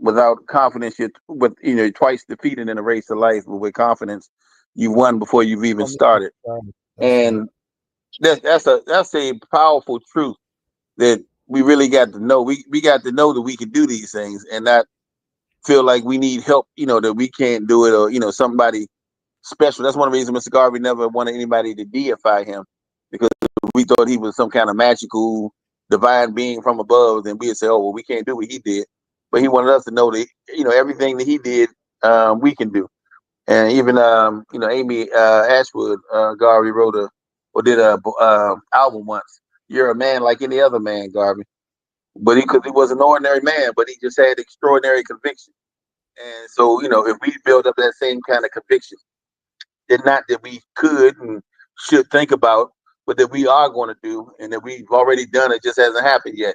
without confidence, you're twice defeated in a race of life. But with confidence, you won before you've even started. That's right. And that's a powerful truth that we really got to know. We got to know that we can do these things and not feel like we need help. That we can't do it, or somebody special. That's one of the reasons Mr. Garvey never wanted anybody to deify him, because we thought he was some kind of magical divine being from above. Then we'd say, "Oh, well, we can't do what he did," but he wanted us to know that everything that he did, we can do. And even Amy Ashwood, Garvey wrote or did a album once. You're a man like any other man, Garvey. But because he was an ordinary man, but he just had extraordinary conviction. And so, if we build up that same kind of conviction, then not that we could and should think about, but that we are going to do, and that we've already done, it just hasn't happened yet.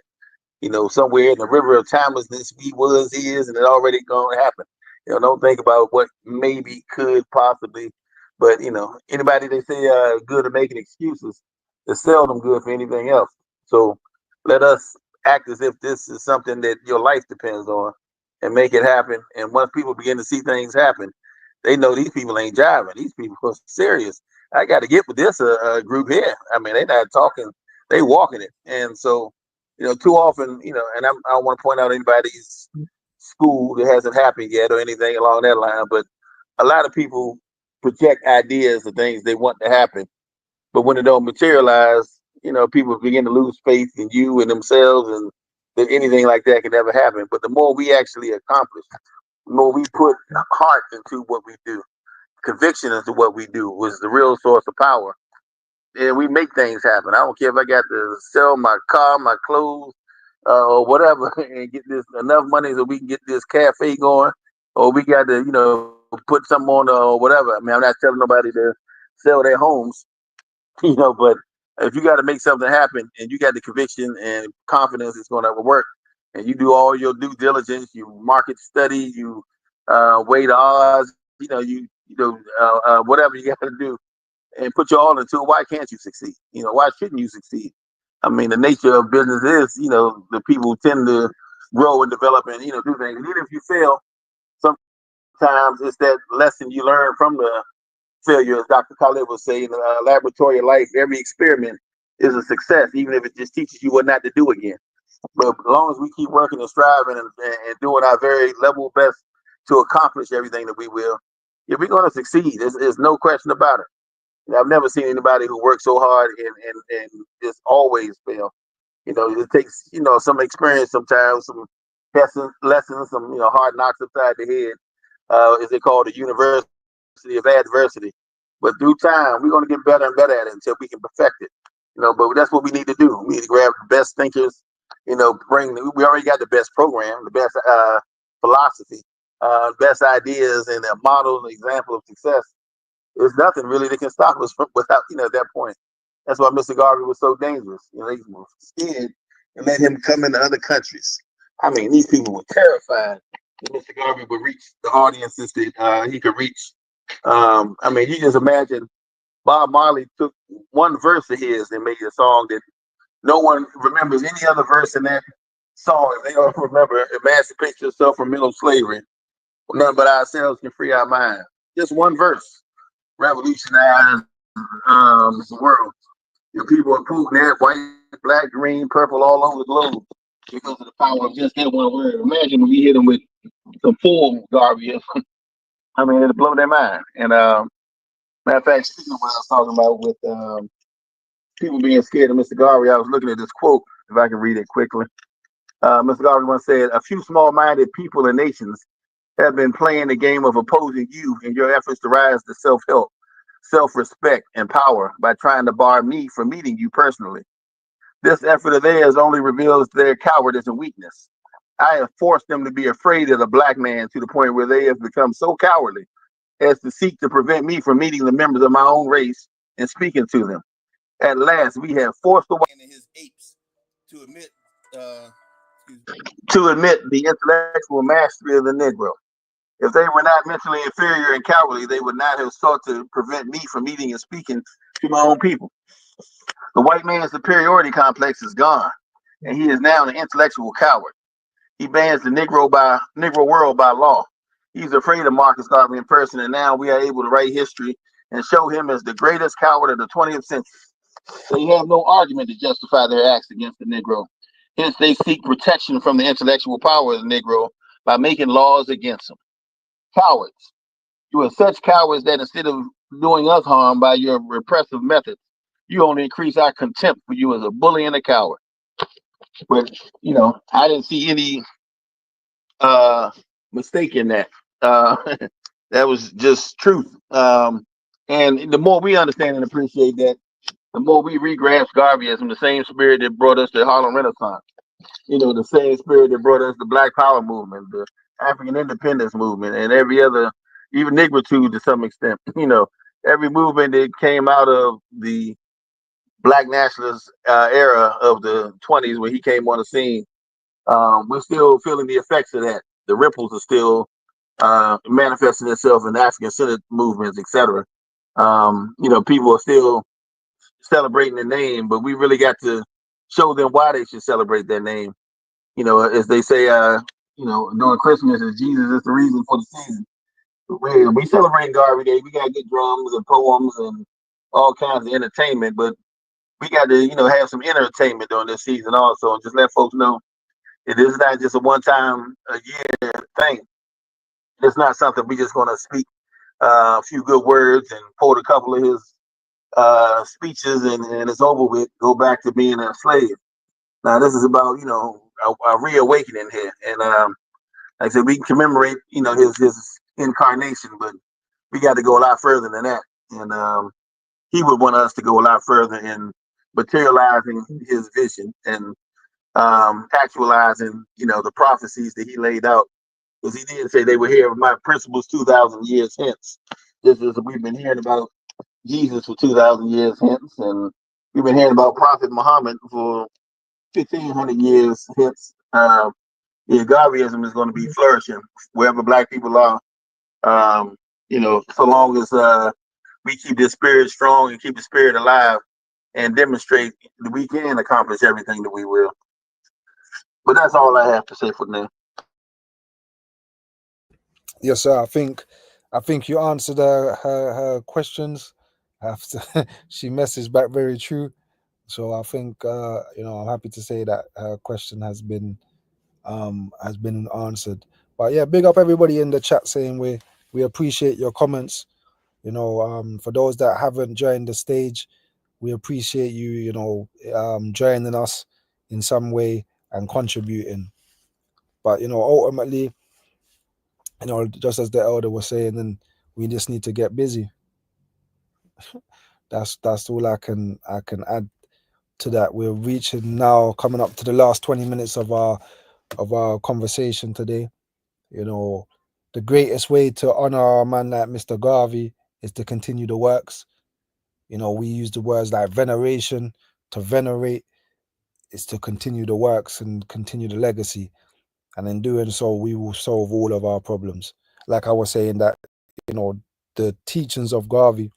Somewhere in the river of timelessness, we was, is, and it already going to happen. Don't think about what maybe could possibly, but anybody they say good at making excuses is seldom good for anything else. So let us act as if this is something that your life depends on, and make it happen. And once people begin to see things happen, they know these people ain't jiving. These people are serious. I got to get with this group here. I mean, they not talking, they walking it. And so, too often, and I don't want to point out anybody's school that hasn't happened yet or anything along that line, but a lot of people project ideas of things they want to happen, but when it don't materialize, people begin to lose faith in you and themselves, and that anything like that can never happen. But the more we actually accomplish, the more we put heart into what we do, conviction into what we do, was the real source of power. And we make things happen. I don't care if I got to sell my car, my clothes, or whatever, and get this enough money so we can get this cafe going, or we got to, put something on or whatever. I mean, I'm not telling nobody to sell their homes, but if you got to make something happen and you got the conviction and confidence it's going to work, and you do all your due diligence, you market study, you weigh the odds, whatever you got to do, and put your all into it, why can't you succeed? Why shouldn't you succeed? I mean, the nature of business is, the people tend to grow and develop and, do things. And even if you fail, sometimes it's that lesson you learn from the failure. As Dr. Khaled would say, in the laboratory of life, every experiment is a success, even if it just teaches you what not to do again. But as long as we keep working and striving and doing our very level best to accomplish everything that we will, yeah, we're going to succeed. There's no question about it. I've never seen anybody who works so hard and just always fail. It takes, some experience sometimes, some lessons, some, hard knocks upside the head, as they call the University of Adversity. But through time, we're going to get better and better at it until we can perfect it. But that's what we need to do. We need to grab the best thinkers, we already got the best program, the best philosophy, best ideas, and a model and example of success. There's nothing really that can stop us from without, at that point. That's why Mr. Garvey was so dangerous. They were scared and let him come into other countries. I mean, these people were terrified that Mr. Garvey would reach the audiences that he could reach. I mean, you just imagine Bob Marley took one verse of his and made a song that no one remembers any other verse in that song. If they don't remember, emancipate yourself from mental slavery. None but ourselves can free our mind. Just one verse revolutionized the world. People are quoting that white, black, green, purple all over the globe because of the power of just that one word. Imagine when we hit them with some full Garvey. I mean, it'll blow their mind. And matter of fact, speaking of what I was talking about with people being scared of Mr. Garvey, I was looking at this quote, if I can read it quickly. Mr. Garvey once said, "A few small-minded people and nations have been playing the game of opposing you in your efforts to rise to self-help, self-respect, and power by trying to bar me from meeting you personally. This effort of theirs only reveals their cowardice and weakness. I have forced them to be afraid of the black man to the point where they have become so cowardly as to seek to prevent me from meeting the members of my own race and speaking to them. At last, we have forced the white man and his apes to admit the intellectual mastery of the Negro. If they were not mentally inferior and cowardly, they would not have sought to prevent me from meeting and speaking to my own people. The white man's superiority complex is gone, and he is now an intellectual coward. He bans the Negro world by law. He's afraid of Marcus Garvey in person, and now we are able to write history and show him as the greatest coward of the 20th century. They have no argument to justify their acts against the Negro. Hence, they seek protection from the intellectual power of the Negro by making laws against him. Cowards. You are such cowards that instead of doing us harm by your repressive methods, you only increase our contempt for you as a bully and a coward." But, I didn't see any mistake in that. That was just truth. And the more we understand and appreciate that, the more we re-grasp Garveyism, the same spirit that brought us the Harlem Renaissance, the same spirit that brought us the Black Power movement, the African independence movement, and every other, even Negritude to some extent, every movement that came out of the Black nationalist era of the 20s when he came on the scene. We're still feeling the effects of that. The ripples are still manifesting itself in the African Senate movements, etc. People are still celebrating the name, but we really got to show them why they should celebrate that name. As they say, during Christmas, is Jesus is the reason for the season. We celebrate Garvey Day. We got good drums and poems and all kinds of entertainment, but we got to, have some entertainment during this season also, and just let folks know it is not just a one-time a year thing. It's not something we just going to speak a few good words and quote a couple of his speeches and it's over with. Go back to being a slave. Now this is about a reawakening here, and like I said, we can commemorate his incarnation, but we got to go a lot further than that, and he would want us to go a lot further in materializing his vision and actualizing the prophecies that he laid out, because he did say they were here with my principles 2,000 years hence. This is we've been hearing about Jesus for 2,000 years hence, and we've been hearing about Prophet Muhammad for 1,500 years hence. Garveyism is going to be flourishing wherever Black people are. So long as we keep this spirit strong and keep the spirit alive and demonstrate that we can accomplish everything that we will. But that's all I have to say for now. Yes, sir. I think you answered her questions. She messaged back very true. So I think I'm happy to say that her question has been answered. But yeah, big up everybody in the chat saying we appreciate your comments. For those that haven't joined the stage, we appreciate you, joining us in some way and contributing. But ultimately, just as the elder was saying, then we just need to get busy. That's all I can add to that. We're reaching now, coming up to the last 20 minutes of our conversation today. The greatest way to honor a man like Mr. Garvey is to continue the works. We use the words like veneration. To venerate is to continue the works and continue the legacy. And in doing so, we will solve all of our problems. Like I was saying, that, the teachings of Garvey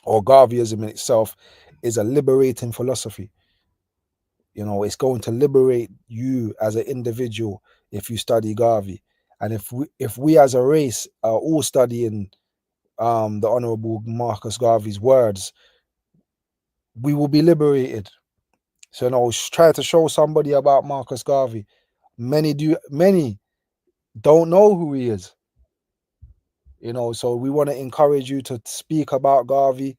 or Garveyism in itself is a liberating philosophy. It's going to liberate you as an individual if you study Garvey. And if we as a race are all studying the Honorable Marcus Garvey's words, we will be liberated. So try to show somebody about Marcus Garvey. Many don't know who he is. So we want to encourage you to speak about Garvey.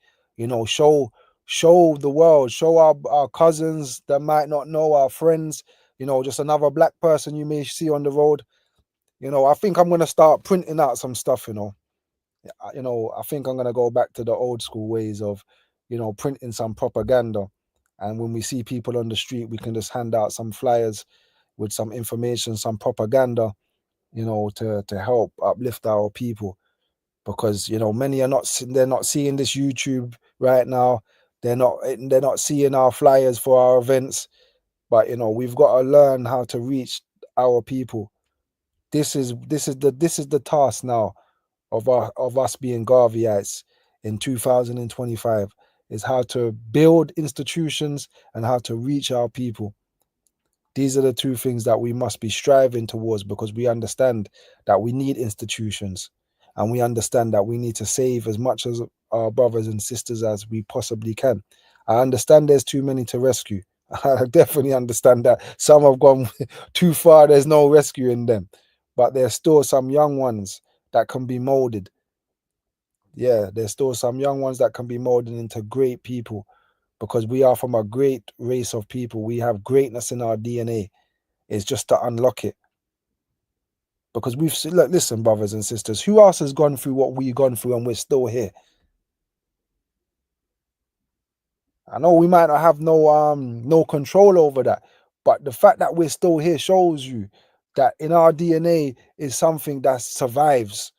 Show the world, show our cousins that might not know, our friends. Just another Black person you may see on the road. I think I'm gonna start printing out some stuff. I think I'm gonna go back to the old school ways of, printing some propaganda. And when we see people on the street, we can just hand out some flyers with some information, some propaganda, to help uplift our people. Because many are they're not seeing this YouTube right now. They're not seeing our flyers for our events. But we've got to learn how to reach our people. This is the task now of us being Garveyites in 2025, is how to build institutions and how to reach our people. These are the two things that we must be striving towards, because we understand that we need institutions, and we understand that we need to save as much as our brothers and sisters as we possibly can. I understand there's too many to rescue. I definitely understand that some have gone too far. There's no rescuing them, but there's still some young ones that can be molded. Yeah, there's still some young ones that can be molded into great people, because we are from a great race of people. We have greatness in our DNA. It's just to unlock it. Because we've seen, look, listen, brothers and sisters, who else has gone through what we've gone through and we're still here? I know we might not have no control over that, but the fact that we're still here shows you that in our DNA is something that survives.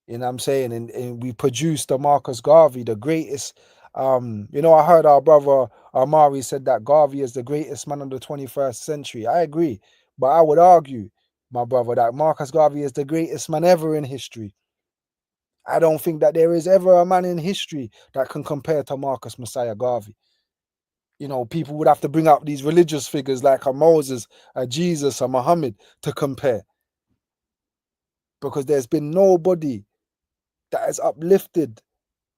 You know what I'm saying? And we produced the Marcus Garvey, the greatest. I heard our brother Amari said that Garvey is the greatest man of the 21st century. I agree, but I would argue, my brother, that Marcus Garvey is the greatest man ever in history. I don't think that there is ever a man in history that can compare to Marcus Messiah Garvey. People would have to bring up these religious figures like a Moses, a Jesus, a Muhammad to compare. Because there's been nobody that has uplifted,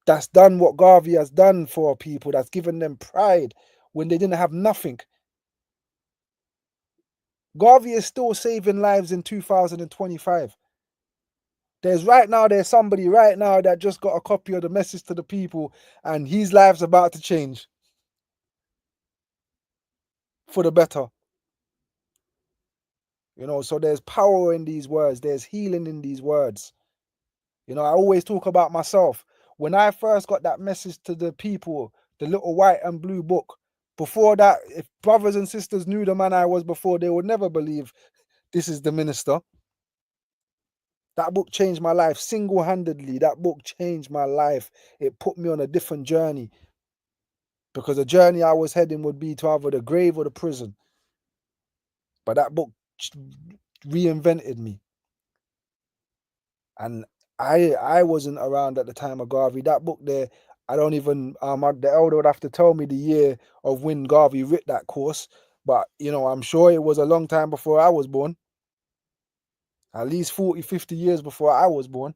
that's done what Garvey has done for people, that's given them pride when they didn't have nothing. Garvey is still saving lives in 2025. There's somebody right now that just got a copy of the message to the people, and his life's about to change for the better. So there's power in these words. There's healing in these words. I always talk about myself. When I first got that message to the people, the little white and blue book, before that, if brothers and sisters knew the man I was before, they would never believe this is the minister. That book changed my life single-handedly. That book changed my life. It put me on a different journey, because the journey I was heading would be to either the grave or the prison. But that book reinvented me. And I wasn't around at the time of Garvey. That book there, I don't even, the elder would have to tell me the year of when Garvey writ that course. But, I'm sure it was a long time before I was born. At least 40, 50 years before I was born.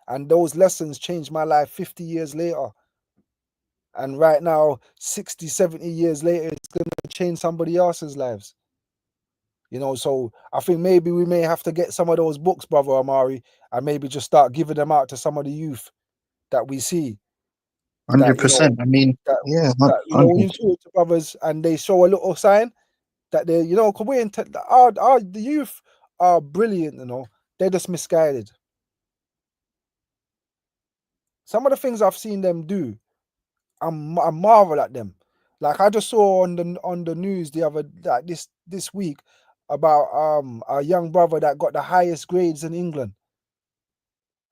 And those lessons changed my life 50 years later. And right now, 60, 70 years later, it's going to change somebody else's lives. So I think maybe we may have to get some of those books, Brother Amari, and maybe just start giving them out to some of the youth that we see. 100%. I mean, yeah, When you talk to brothers and they show a little sign that they're, because we're the youth are brilliant, they're just misguided. Some of the things I've seen them do, I marvel at them. Like I just saw on the news this week about a young brother that got the highest grades in England.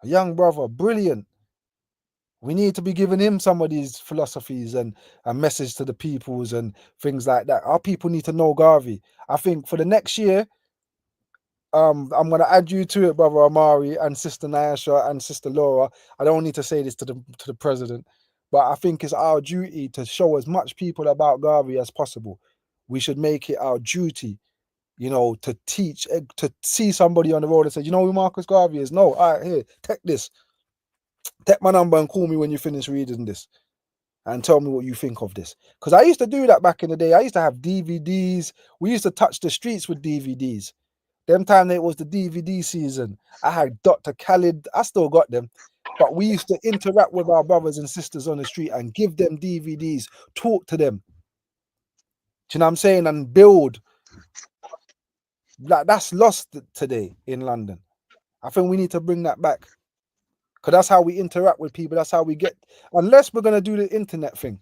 A young brother, brilliant. We need to be giving him some of these philosophies and a message to the peoples and things like that. Our people need to know Garvey. I think for the next year, I'm gonna add you to it, Brother Amari and Sister Nyasha and Sister Laura. I don't need to say this to the president, but I think it's our duty to show as much people about Garvey as possible. We should make it our duty, to teach, to see somebody on the road and say, who Marcus Garvey is? No, all right, here, take this. Take my number and call me when you finish reading this and tell me what you think of this. Because I used to do that back in the day. I used to have DVDs. We used to touch the streets with DVDs. Them time it was the DVD season. I had Dr. Khaled. I still got them. But we used to interact with our brothers and sisters on the street and give them DVDs, talk to them. Do you know what I'm saying? And build. Like that's lost today in London. I think we need to bring that back. Because that's how we interact with people. That's how we get, unless we're going to do the internet thing.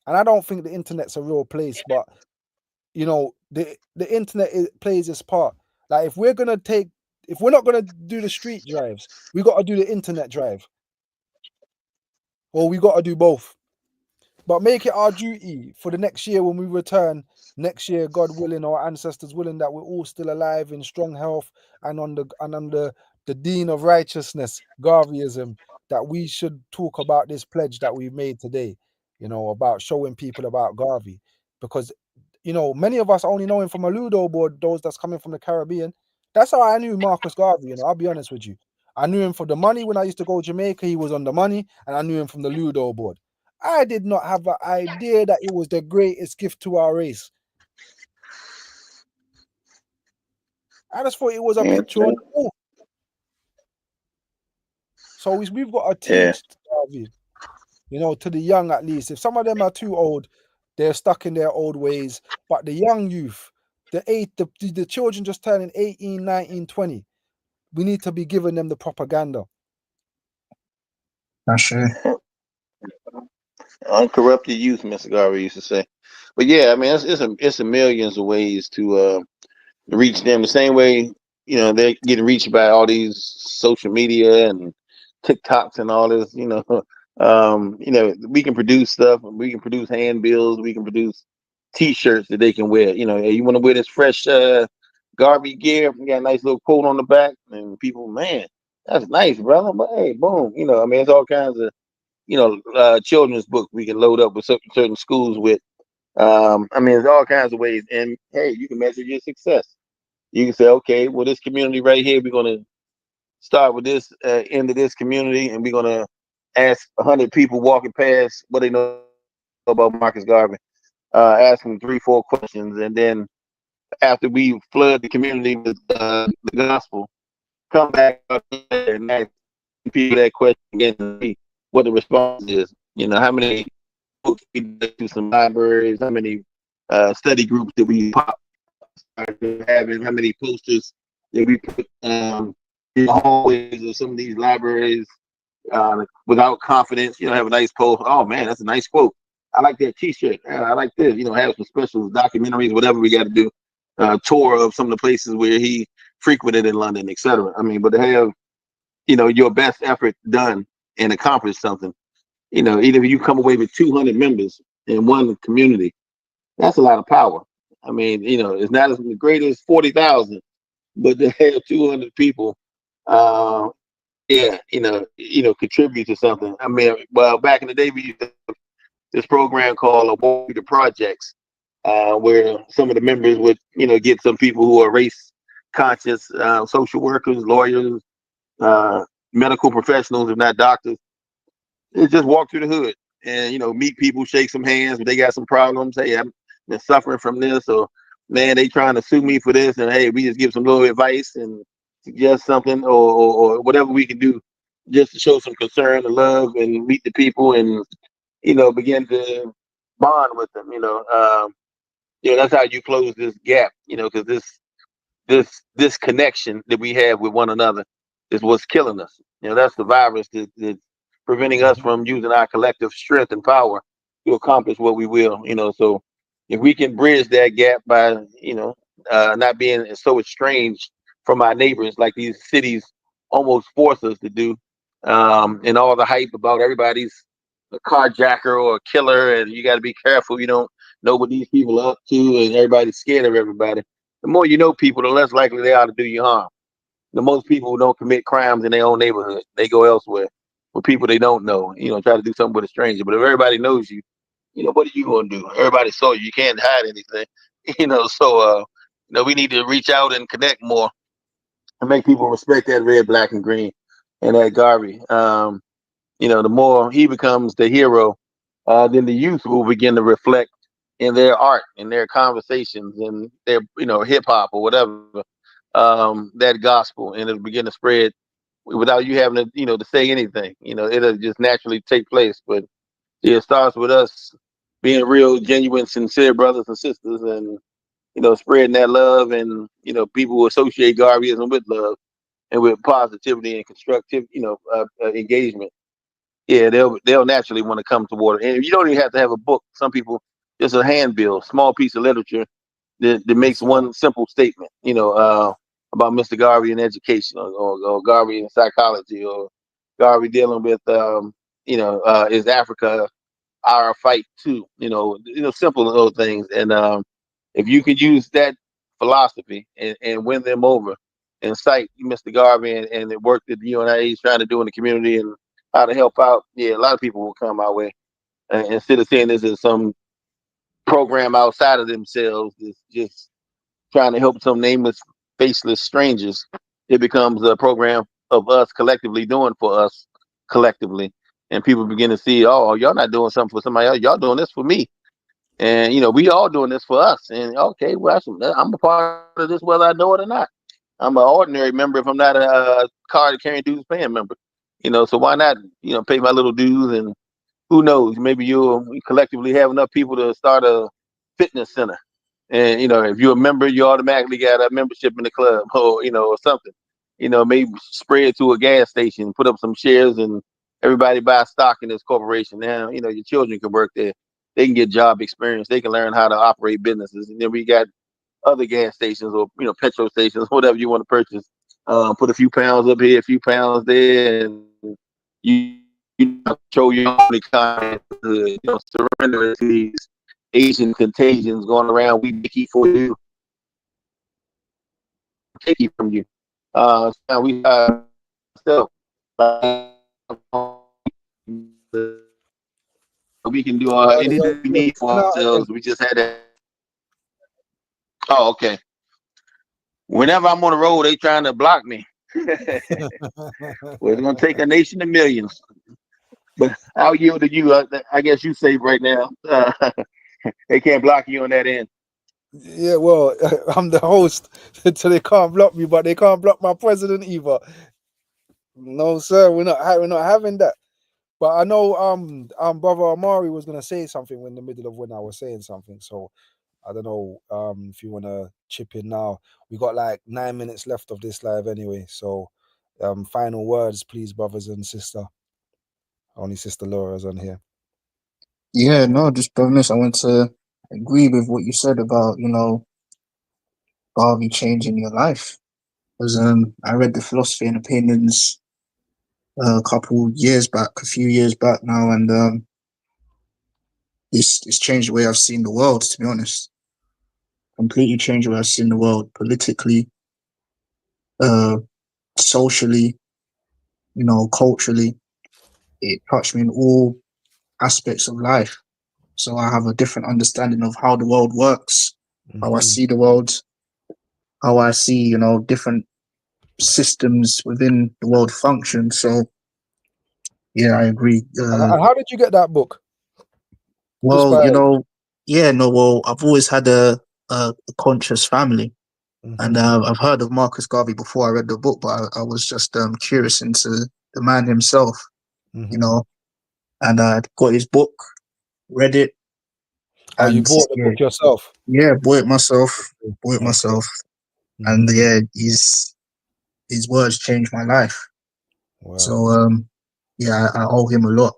And I don't think the internet's a real place, but the internet plays its part. Like if we're not going to do the street drives, we got to do the internet drive. Or we got to do both. But make it our duty for the next year when we return, next year, God willing, our ancestors willing, that we're all still alive in strong health and under the dean of righteousness, Garveyism, that we should talk about this pledge that we made today, about showing people about Garvey. Because, many of us only know him from a Ludo board, those that's coming from the Caribbean. That's how I knew Marcus Garvey, I'll be honest with you. I knew him for the money. When I used to go to Jamaica, he was on the money, and I knew him from the Ludo board. I did not have an idea that it was the greatest gift to our race. I just thought it was a picture on the wall. So we've got to teach Garvey, to the young at least. If some of them are too old, they're stuck in their old ways. But the young youth, the children just turning 18, 19, 20, we need to be giving them the propaganda. That's true. Uncorrupted youth, Mr. Garvey used to say. But yeah, I mean, it's a millions of ways to reach them. The same way, they're getting reached by all these social media and TikToks and all this. We can produce stuff. We can produce handbills. We can produce T-shirts that they can wear. Hey, you want to wear this fresh Garvey gear? We got a nice little quote on the back, and people, man, that's nice, brother. But hey, boom, I mean, it's all kinds of children's books we can load up with certain schools with. I mean, there's all kinds of ways. And hey, you can measure your success. You can say, okay, well, this community right here, we're going to start with this end of this community, and we're going to ask 100 people walking past what they know about Marcus Garvey. Ask them 3-4 questions, and then after we flood the community with the gospel, come back out there and ask people that question again and see what the response is. How many books we did to some libraries, how many study groups that we started having, how many posters that we put in the hallways of some of these libraries without confidence. Have a nice post. Oh man, that's a nice quote. I like that T-shirt. I like this. Have some specials, documentaries, whatever we got to do. Tour of some of the places where he frequented in London, etc. I mean, but to have your best effort done and accomplish something. Even if you come away with 200 members in one community, that's a lot of power. I mean, it's not as great as 40,000, but to have 200 people, yeah, contribute to something. I mean, well, back in the day, we used to have this program called Award the Projects, where some of the members would, get some people who are race conscious, social workers, lawyers, medical professionals, if not doctors. It's just walk through the hood and meet people, shake some hands. If they got some problems, hey, I'm been suffering from this, or man, they trying to sue me for this, and hey, we just give some little advice and suggest something, or whatever we can do, just to show some concern and love and meet the people and begin to bond with them. That's how you close this gap. Because this connection that we have with one another is what's killing us. That's the virus that's preventing us from using our collective strength and power to accomplish what we will. So if we can bridge that gap by not being so estranged from our neighbors like these cities almost force us to do, and all the hype about everybody's a carjacker or a killer, and you got to be careful. You don't know what these people are up to, and everybody's scared of everybody. The more you know people, the less likely they are to do you harm. The most people who don't commit crimes in their own neighborhood, they go elsewhere with people they don't know. Try to do something with a stranger. But if everybody knows you, what are you going to do? Everybody saw you. You can't hide anything. So we need to reach out and connect more and make people respect that red, black, and green and that Garvey. The more he becomes the hero, then the youth will begin to reflect in their art, in their conversations, in their hip hop or whatever, that gospel, and it'll begin to spread without you having to to say anything. It'll just naturally take place. But it starts with us being real, genuine, sincere brothers and sisters, and spreading that love, and people who associate Garveyism with love and with positivity and constructive engagement. Yeah, they'll naturally want to come toward it. And you don't even have to have a book. Some people, just a handbill, small piece of literature that makes one simple statement, about Mr. Garvey in education, or Garvey in psychology, or Garvey dealing with, is Africa our fight too? Simple little things. And if you can use that philosophy and win them over, and cite Mr. Garvey and the work that the UNIA is trying to do in the community and how to help out, yeah, a lot of people will come our way. Instead of seeing this as some program outside of themselves, it's just trying to help some nameless, faceless strangers. It becomes a program of us collectively doing for us collectively. And people begin to see, oh, y'all not doing something for somebody else. Y'all doing this for me. And, we all doing this for us. And, okay, well, I'm a part of this whether I know it or not. I'm an ordinary member if I'm not a card carrying dues paying member. So why not, pay my little dues, and who knows, maybe you'll collectively have enough people to start a fitness center. And, if you're a member, you automatically got a membership in the club, or, or something, maybe spread to a gas station, put up some shares and everybody buys stock in this corporation. Now, you know, your children can work there. They can get job experience. They can learn how to operate businesses. And then we got other gas stations or, you know, petrol stations, whatever you want to purchase. Put a few pounds up here, a few pounds there, and you control your own economy. You know, surrender to these Asian contagions going around. We keep for you, take it from you. So so we can do anything we You're need for cutting out again. ourselves. We just had that. Oh, okay. Whenever I'm on the road, they trying to block me. Well, it's gonna take a nation of millions. But I'll yield to you. I guess you safe right now. They can't block you on that end. Yeah, well, I'm the host, so they can't block me, but they can't block my president either. No, sir, we're not having that. But I know brother Amari was gonna say something in the middle of when I was saying something. So I don't know if you wanna chip in now. We got like 9 minutes left of this live anyway. So final words, please, brothers and sister. Only Sister Laura's on here. Yeah, no, just bonus. I want to agree with what you said about, you know, Garvey changing your life. Because I read the Philosophy and Opinions a few years back now, and it's changed the way I've seen the world, to be honest. Completely changed the way I've seen the world politically, socially, you know, culturally. It touched me in all aspects of life. So I have a different understanding of how the world works, how I see the world, how I see, you know, different systems within the world function. So yeah, I agree. And how did you get that book? Just Well, by you know, yeah, no, well, I've always had a conscious family, and I've heard of Marcus Garvey before I read the book, but I was just curious into the man himself, you know, and I got his book, read it, Oh, you and bought the yeah, book yourself? yeah, bought it myself, Okay. and yeah, his words changed my life. Wow. So yeah, I owe him a lot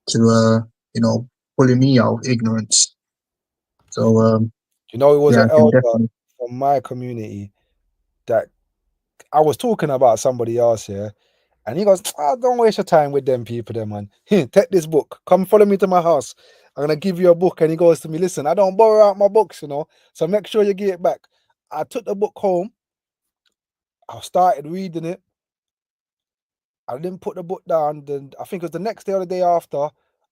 to you know, pulling me out of ignorance. So You know, it was yeah, an I can elder definitely. from my community that I was talking about somebody else here, and he goes, don't waste your time with them people there, man. Take this book. Come follow me to my house. I'm gonna give you a book. And he goes to me, listen, I don't borrow out my books, you know, so make sure you give it back. I took the book home. I started reading it. I didn't put the book down. Then I think it was the next day or the day after,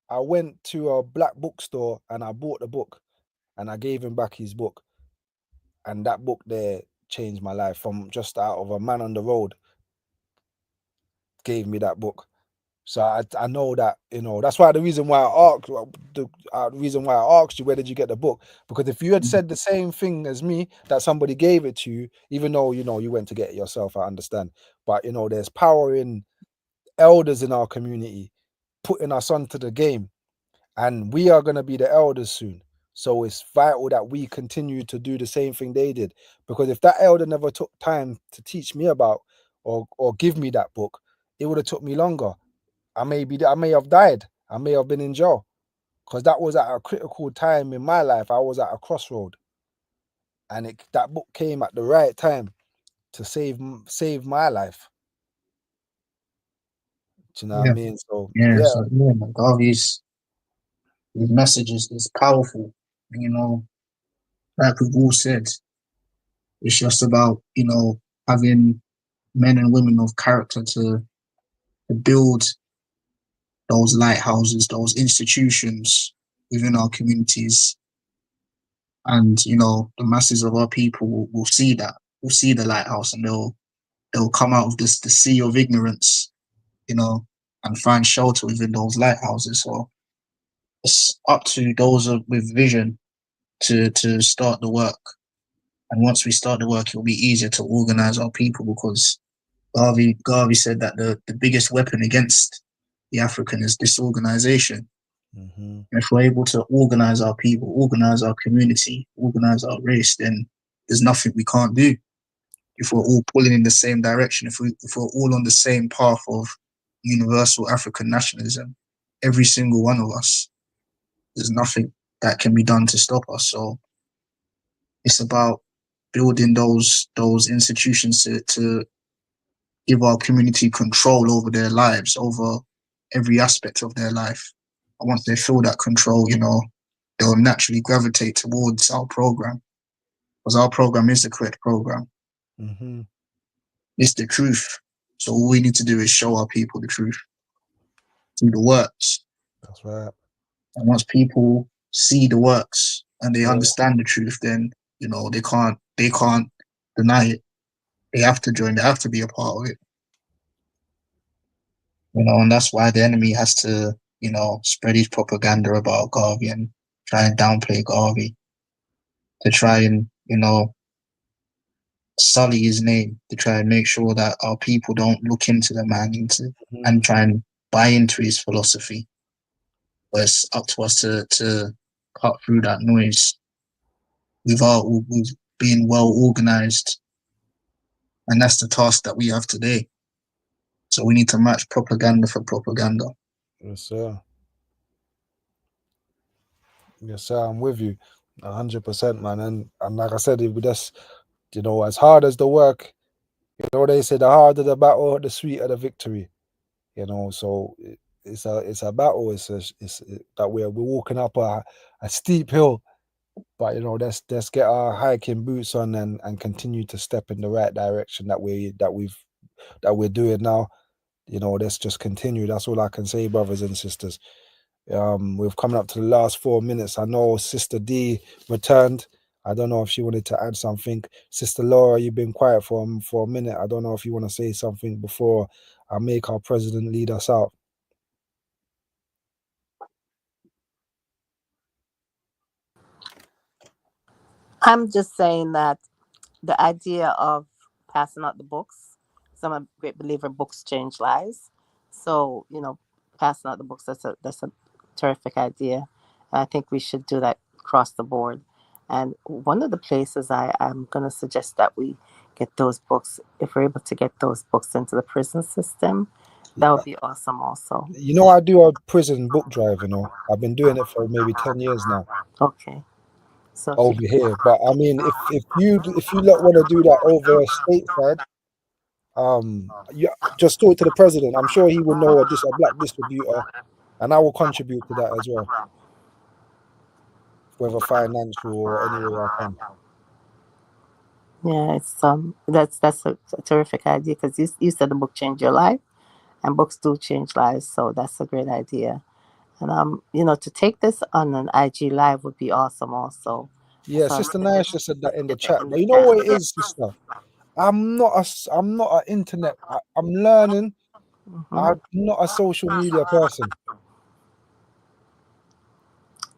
I went to a black bookstore and I bought the book and I gave him back his book. And that book there changed my life. From just out of a man on the road gave me that book. So I know that, you know, that's why the reason why I asked you, where did you get the book? Because if you had said the same thing as me, that somebody gave it to you, even though, you know, you went to get it yourself, I understand. But, you know, there's power in elders in our community putting us onto the game, and we are going to be the elders soon. So it's vital that we continue to do the same thing they did, because if that elder never took time to teach me about or give me that book, it would have took me longer. I may have died. I may have been in jail, because that was at a critical time in my life. I was at a crossroad, and that book came at the right time to save my life. Do you know what I Yeah, mean? So yeah. yeah. So yeah, man, Garvey's his message is powerful. You know, like we've all said, it's just about, you know, having men and women of character to build those lighthouses, those institutions within our communities, and you know, the masses of our people will see that, will see the lighthouse, and they'll come out of this the sea of ignorance, you know, and find shelter within those lighthouses. So it's up to those with vision to start the work. And once we start the work, it'll be easier to organize our people, because Garvey said that the biggest weapon against the African is disorganization. And if we're able to organize our people, organize our community, organize our race, then there's nothing we can't do. If we're all pulling in the same direction, if we're all on the same path of universal African nationalism, every single one of us, there's nothing that can be done to stop us. So it's about building those institutions to give our community control over their lives, over every aspect of their life. And once they feel that control, they'll naturally gravitate towards our program, because our program is the correct program. Mm-hmm. It's the truth. So all we need to do is show our people the truth through the works. That's right. And once people see the works and they Yeah. understand the truth, then they can't deny it. They have to join. They have to be a part of it. And that's why the enemy has to, spread his propaganda about Garvey and try and downplay Garvey, to try and, sully his name, to try and make sure that our people don't look into the man and try and buy into his philosophy. But it's up to us to cut through that noise without being well organized. And that's the task that we have today. So we need to match propaganda for propaganda. Yes, sir. Yes, sir. I'm with you 100%, man. And like I said, we just, as hard as the work, they say the harder the battle, the sweeter the victory. So it's a battle. It's that we're walking up a steep hill, but let's get our hiking boots on and continue to step in the right direction that we're doing now. Let's just continue. That's all I can say, brothers and sisters. We've come up to the last 4 minutes. I know Sister D returned. I don't know if she wanted to add something. Sister Laura, you've been quiet for a minute. I don't know if you want to say something before I make our president lead us out. I'm just saying that the idea of passing out the books, so I'm a great believer books change lives. So, passing out the books, that's a terrific idea. And I think we should do that across the board. And one of the places I'm going to suggest that we get those books, if we're able to get those books into the prison system, that would be awesome also. I do a prison book drive, I've been doing it for maybe 10 years now. Okay. So over here. But I mean, if you lot want to do that over stateside, yeah, just talk to the president. I'm sure he will know a black distributor, and I will contribute to that as well, whether financial or any way I can. Yeah, it's that's a terrific idea, because you said the book changed your life, and books do change lives, so that's a great idea. And to take this on an IG live would be awesome also. Yeah, So Sister Naisha said that in the chat. But you know what it is, sister? I'm not an internet. I'm learning. I'm not a social media person.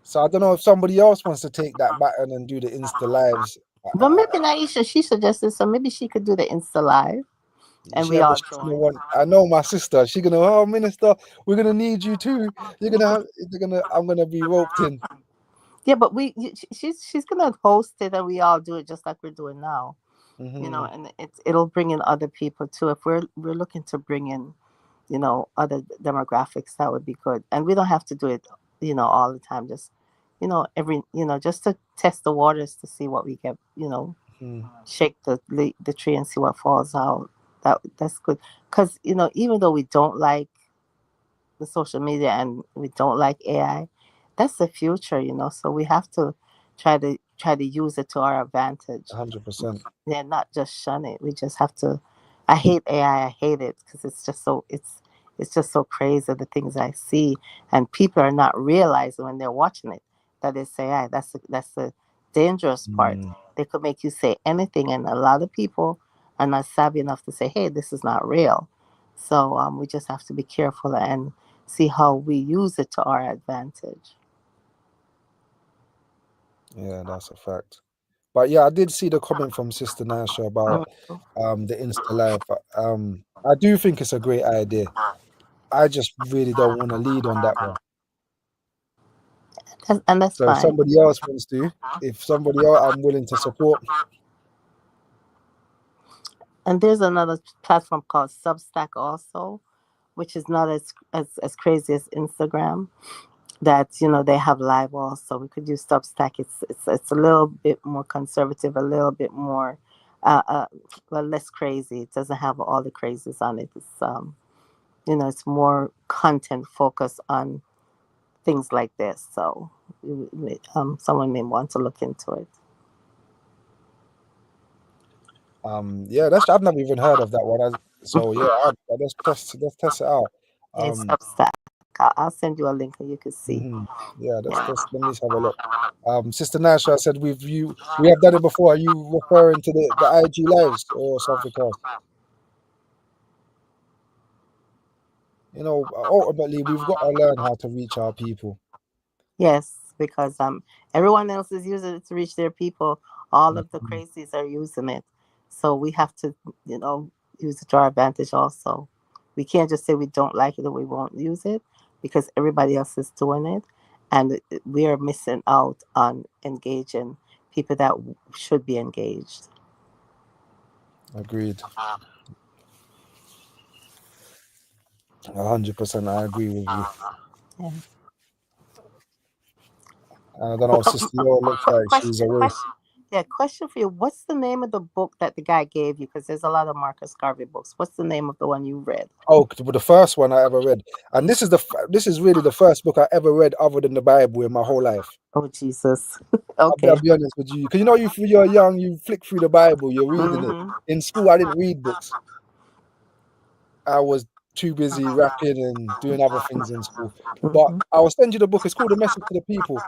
So I don't know if somebody else wants to take that baton and do the Insta lives. But maybe Naisha, she suggested, so maybe she could do the Insta live, and we all join. I know my sister. She's gonna, oh minister, we're gonna need you too. I'm gonna be roped in. Yeah, but she's gonna host it, and we all do it just like we're doing now. And it'll bring in other people too. If we're looking to bring in, other demographics, that would be good. And we don't have to do it, all the time. Just, just to test the waters to see what we get. Shake the tree and see what falls out. That's good. Because even though we don't like the social media and we don't like AI, that's the future. So we have to try to use it to our advantage. 100%. Yeah, not just shun it. We just have to. I hate AI. I hate it because it's just so crazy, the things I see, and people are not realizing when they're watching it that it's AI. That's the dangerous part. They could make you say anything, and a lot of people are not savvy enough to say, "Hey, this is not real." So we just have to be careful and see how we use it to our advantage. Yeah, that's a fact. But yeah, I did see the comment from Sister Nasha about the Insta live. I do think it's a great idea. I just really don't want to lead on that one. And that's so fine. If somebody else wants to, I'm willing to support. And there's another platform called Substack also, which is not as crazy as Instagram. That they have live also. We could use Substack. It's a little bit more conservative, a little bit more, well, less crazy. It doesn't have all the crazies on it. It's it's more content focused on things like this. So someone may want to look into it. Yeah, I've never even heard of that one. So yeah, let's test it out. It's Substack. I'll send you a link and you can see. Yeah, let me have a look. Sister Nasha said we have done it before. Are you referring to the IG lives or something else? Ultimately we've got to learn how to reach our people. Yes, because everyone else is using it to reach their people. All of the crazies are using it, so we have to use it to our advantage. Also, we can't just say we don't like it or we won't use it because everybody else is doing it, and we are missing out on engaging people that should be engaged. Agreed. 100%. I agree with you. Yeah. I don't know. Sister Laura looks like she's away. Question for you. What's the name of the book that the guy gave you? Because there's a lot of Marcus Garvey books. What's the name of the one you read? Oh, the first one I ever read, and this is really the first book I ever read other than the Bible in my whole life. Oh Jesus! Okay. I'll be honest with you, because you're young, you flick through the Bible, you're reading it. In school, I didn't read books. I was too busy rapping and doing other things in school. But I will send you the book. It's called The Message to the People.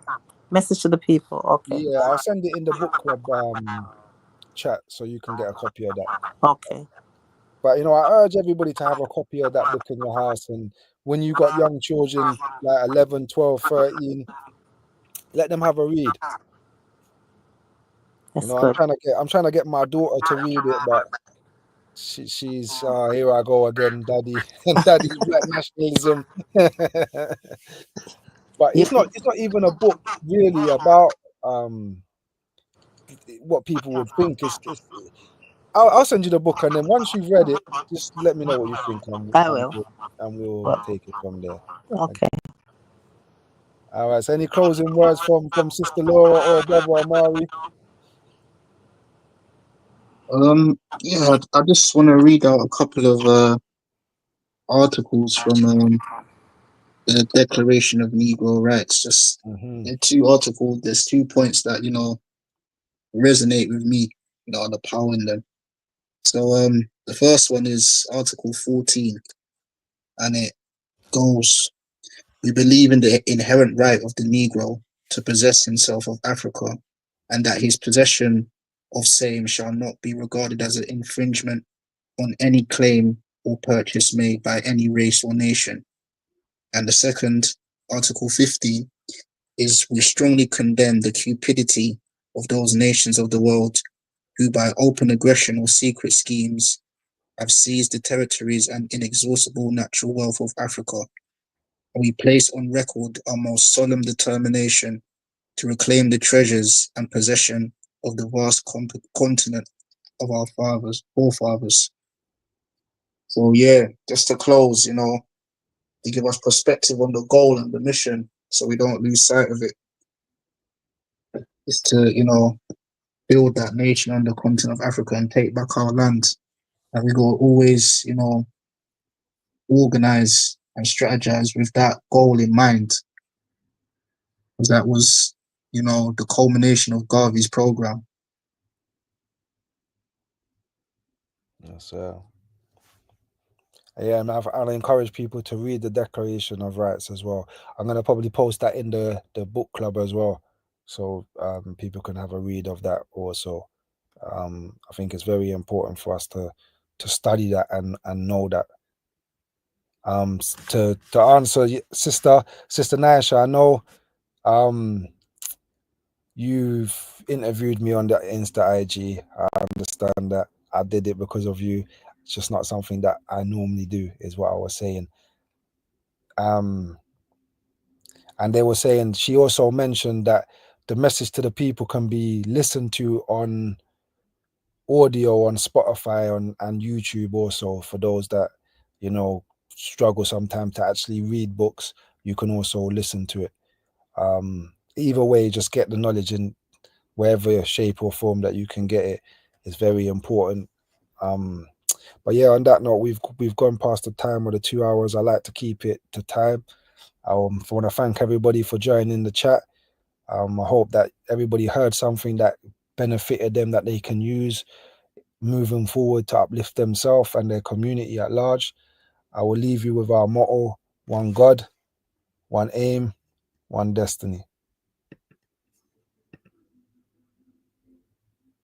Message to the People. Okay. Yeah, I'll send it in the book club chat so you can get a copy of that. Okay. But I urge everybody to have a copy of that book in your house. And when you got young children like 11, 12, 13, let them have a read. That's I'm good. trying to get my daughter to read it, but she's here I go again, daddy, and daddy's black nationalism. But it's not even a book really about what people would think. I'll send you the book, and then once you've read it, just let me know what you think, I will. and we'll take it from there. Okay. All right. So, any closing words from Sister Laura or Brother Amari? Yeah, I just want to read out a couple of articles from the Declaration of Negro Rights. Just the two articles. There's 2 points that resonate with me. The power in them. So the first one is Article 14, and it goes: We believe in the inherent right of the Negro to possess himself of Africa, and that his possession of same shall not be regarded as an infringement on any claim or purchase made by any race or nation. And the second, Article 15, is: We strongly condemn the cupidity of those nations of the world who, by open aggression or secret schemes, have seized the territories and inexhaustible natural wealth of Africa. And we place on record our most solemn determination to reclaim the treasures and possession of the vast continent of our forefathers. So yeah, just to close, to give us perspective on the goal and the mission, so we don't lose sight of it, is to build that nation on the continent of Africa and take back our land. And we go always organize and strategize with that goal in mind, because that was the culmination of Garvey's program. Yes, yeah, and I'll encourage people to read the Declaration of Rights as well. I'm gonna probably post that in the book club as well, so people can have a read of that also. I think it's very important for us to study that and know that. To answer Sister Naisha, I know you've interviewed me on the Insta IG. I understand that I did it because of you. It's just not something that I normally do, is what I was saying. And they were saying, she also mentioned that the message to the people can be listened to on audio on Spotify and YouTube also, for those that struggle sometimes to actually read books, you can also listen to it. Either way, just get the knowledge in wherever shape or form that you can get it is very important. But yeah, on that note, we've gone past the time of the 2 hours. I like to keep it to time. I want to thank everybody for joining the chat. I hope that everybody heard something that benefited them, that they can use moving forward to uplift themselves and their community at large. I will leave you with our motto: one God, one aim, one destiny.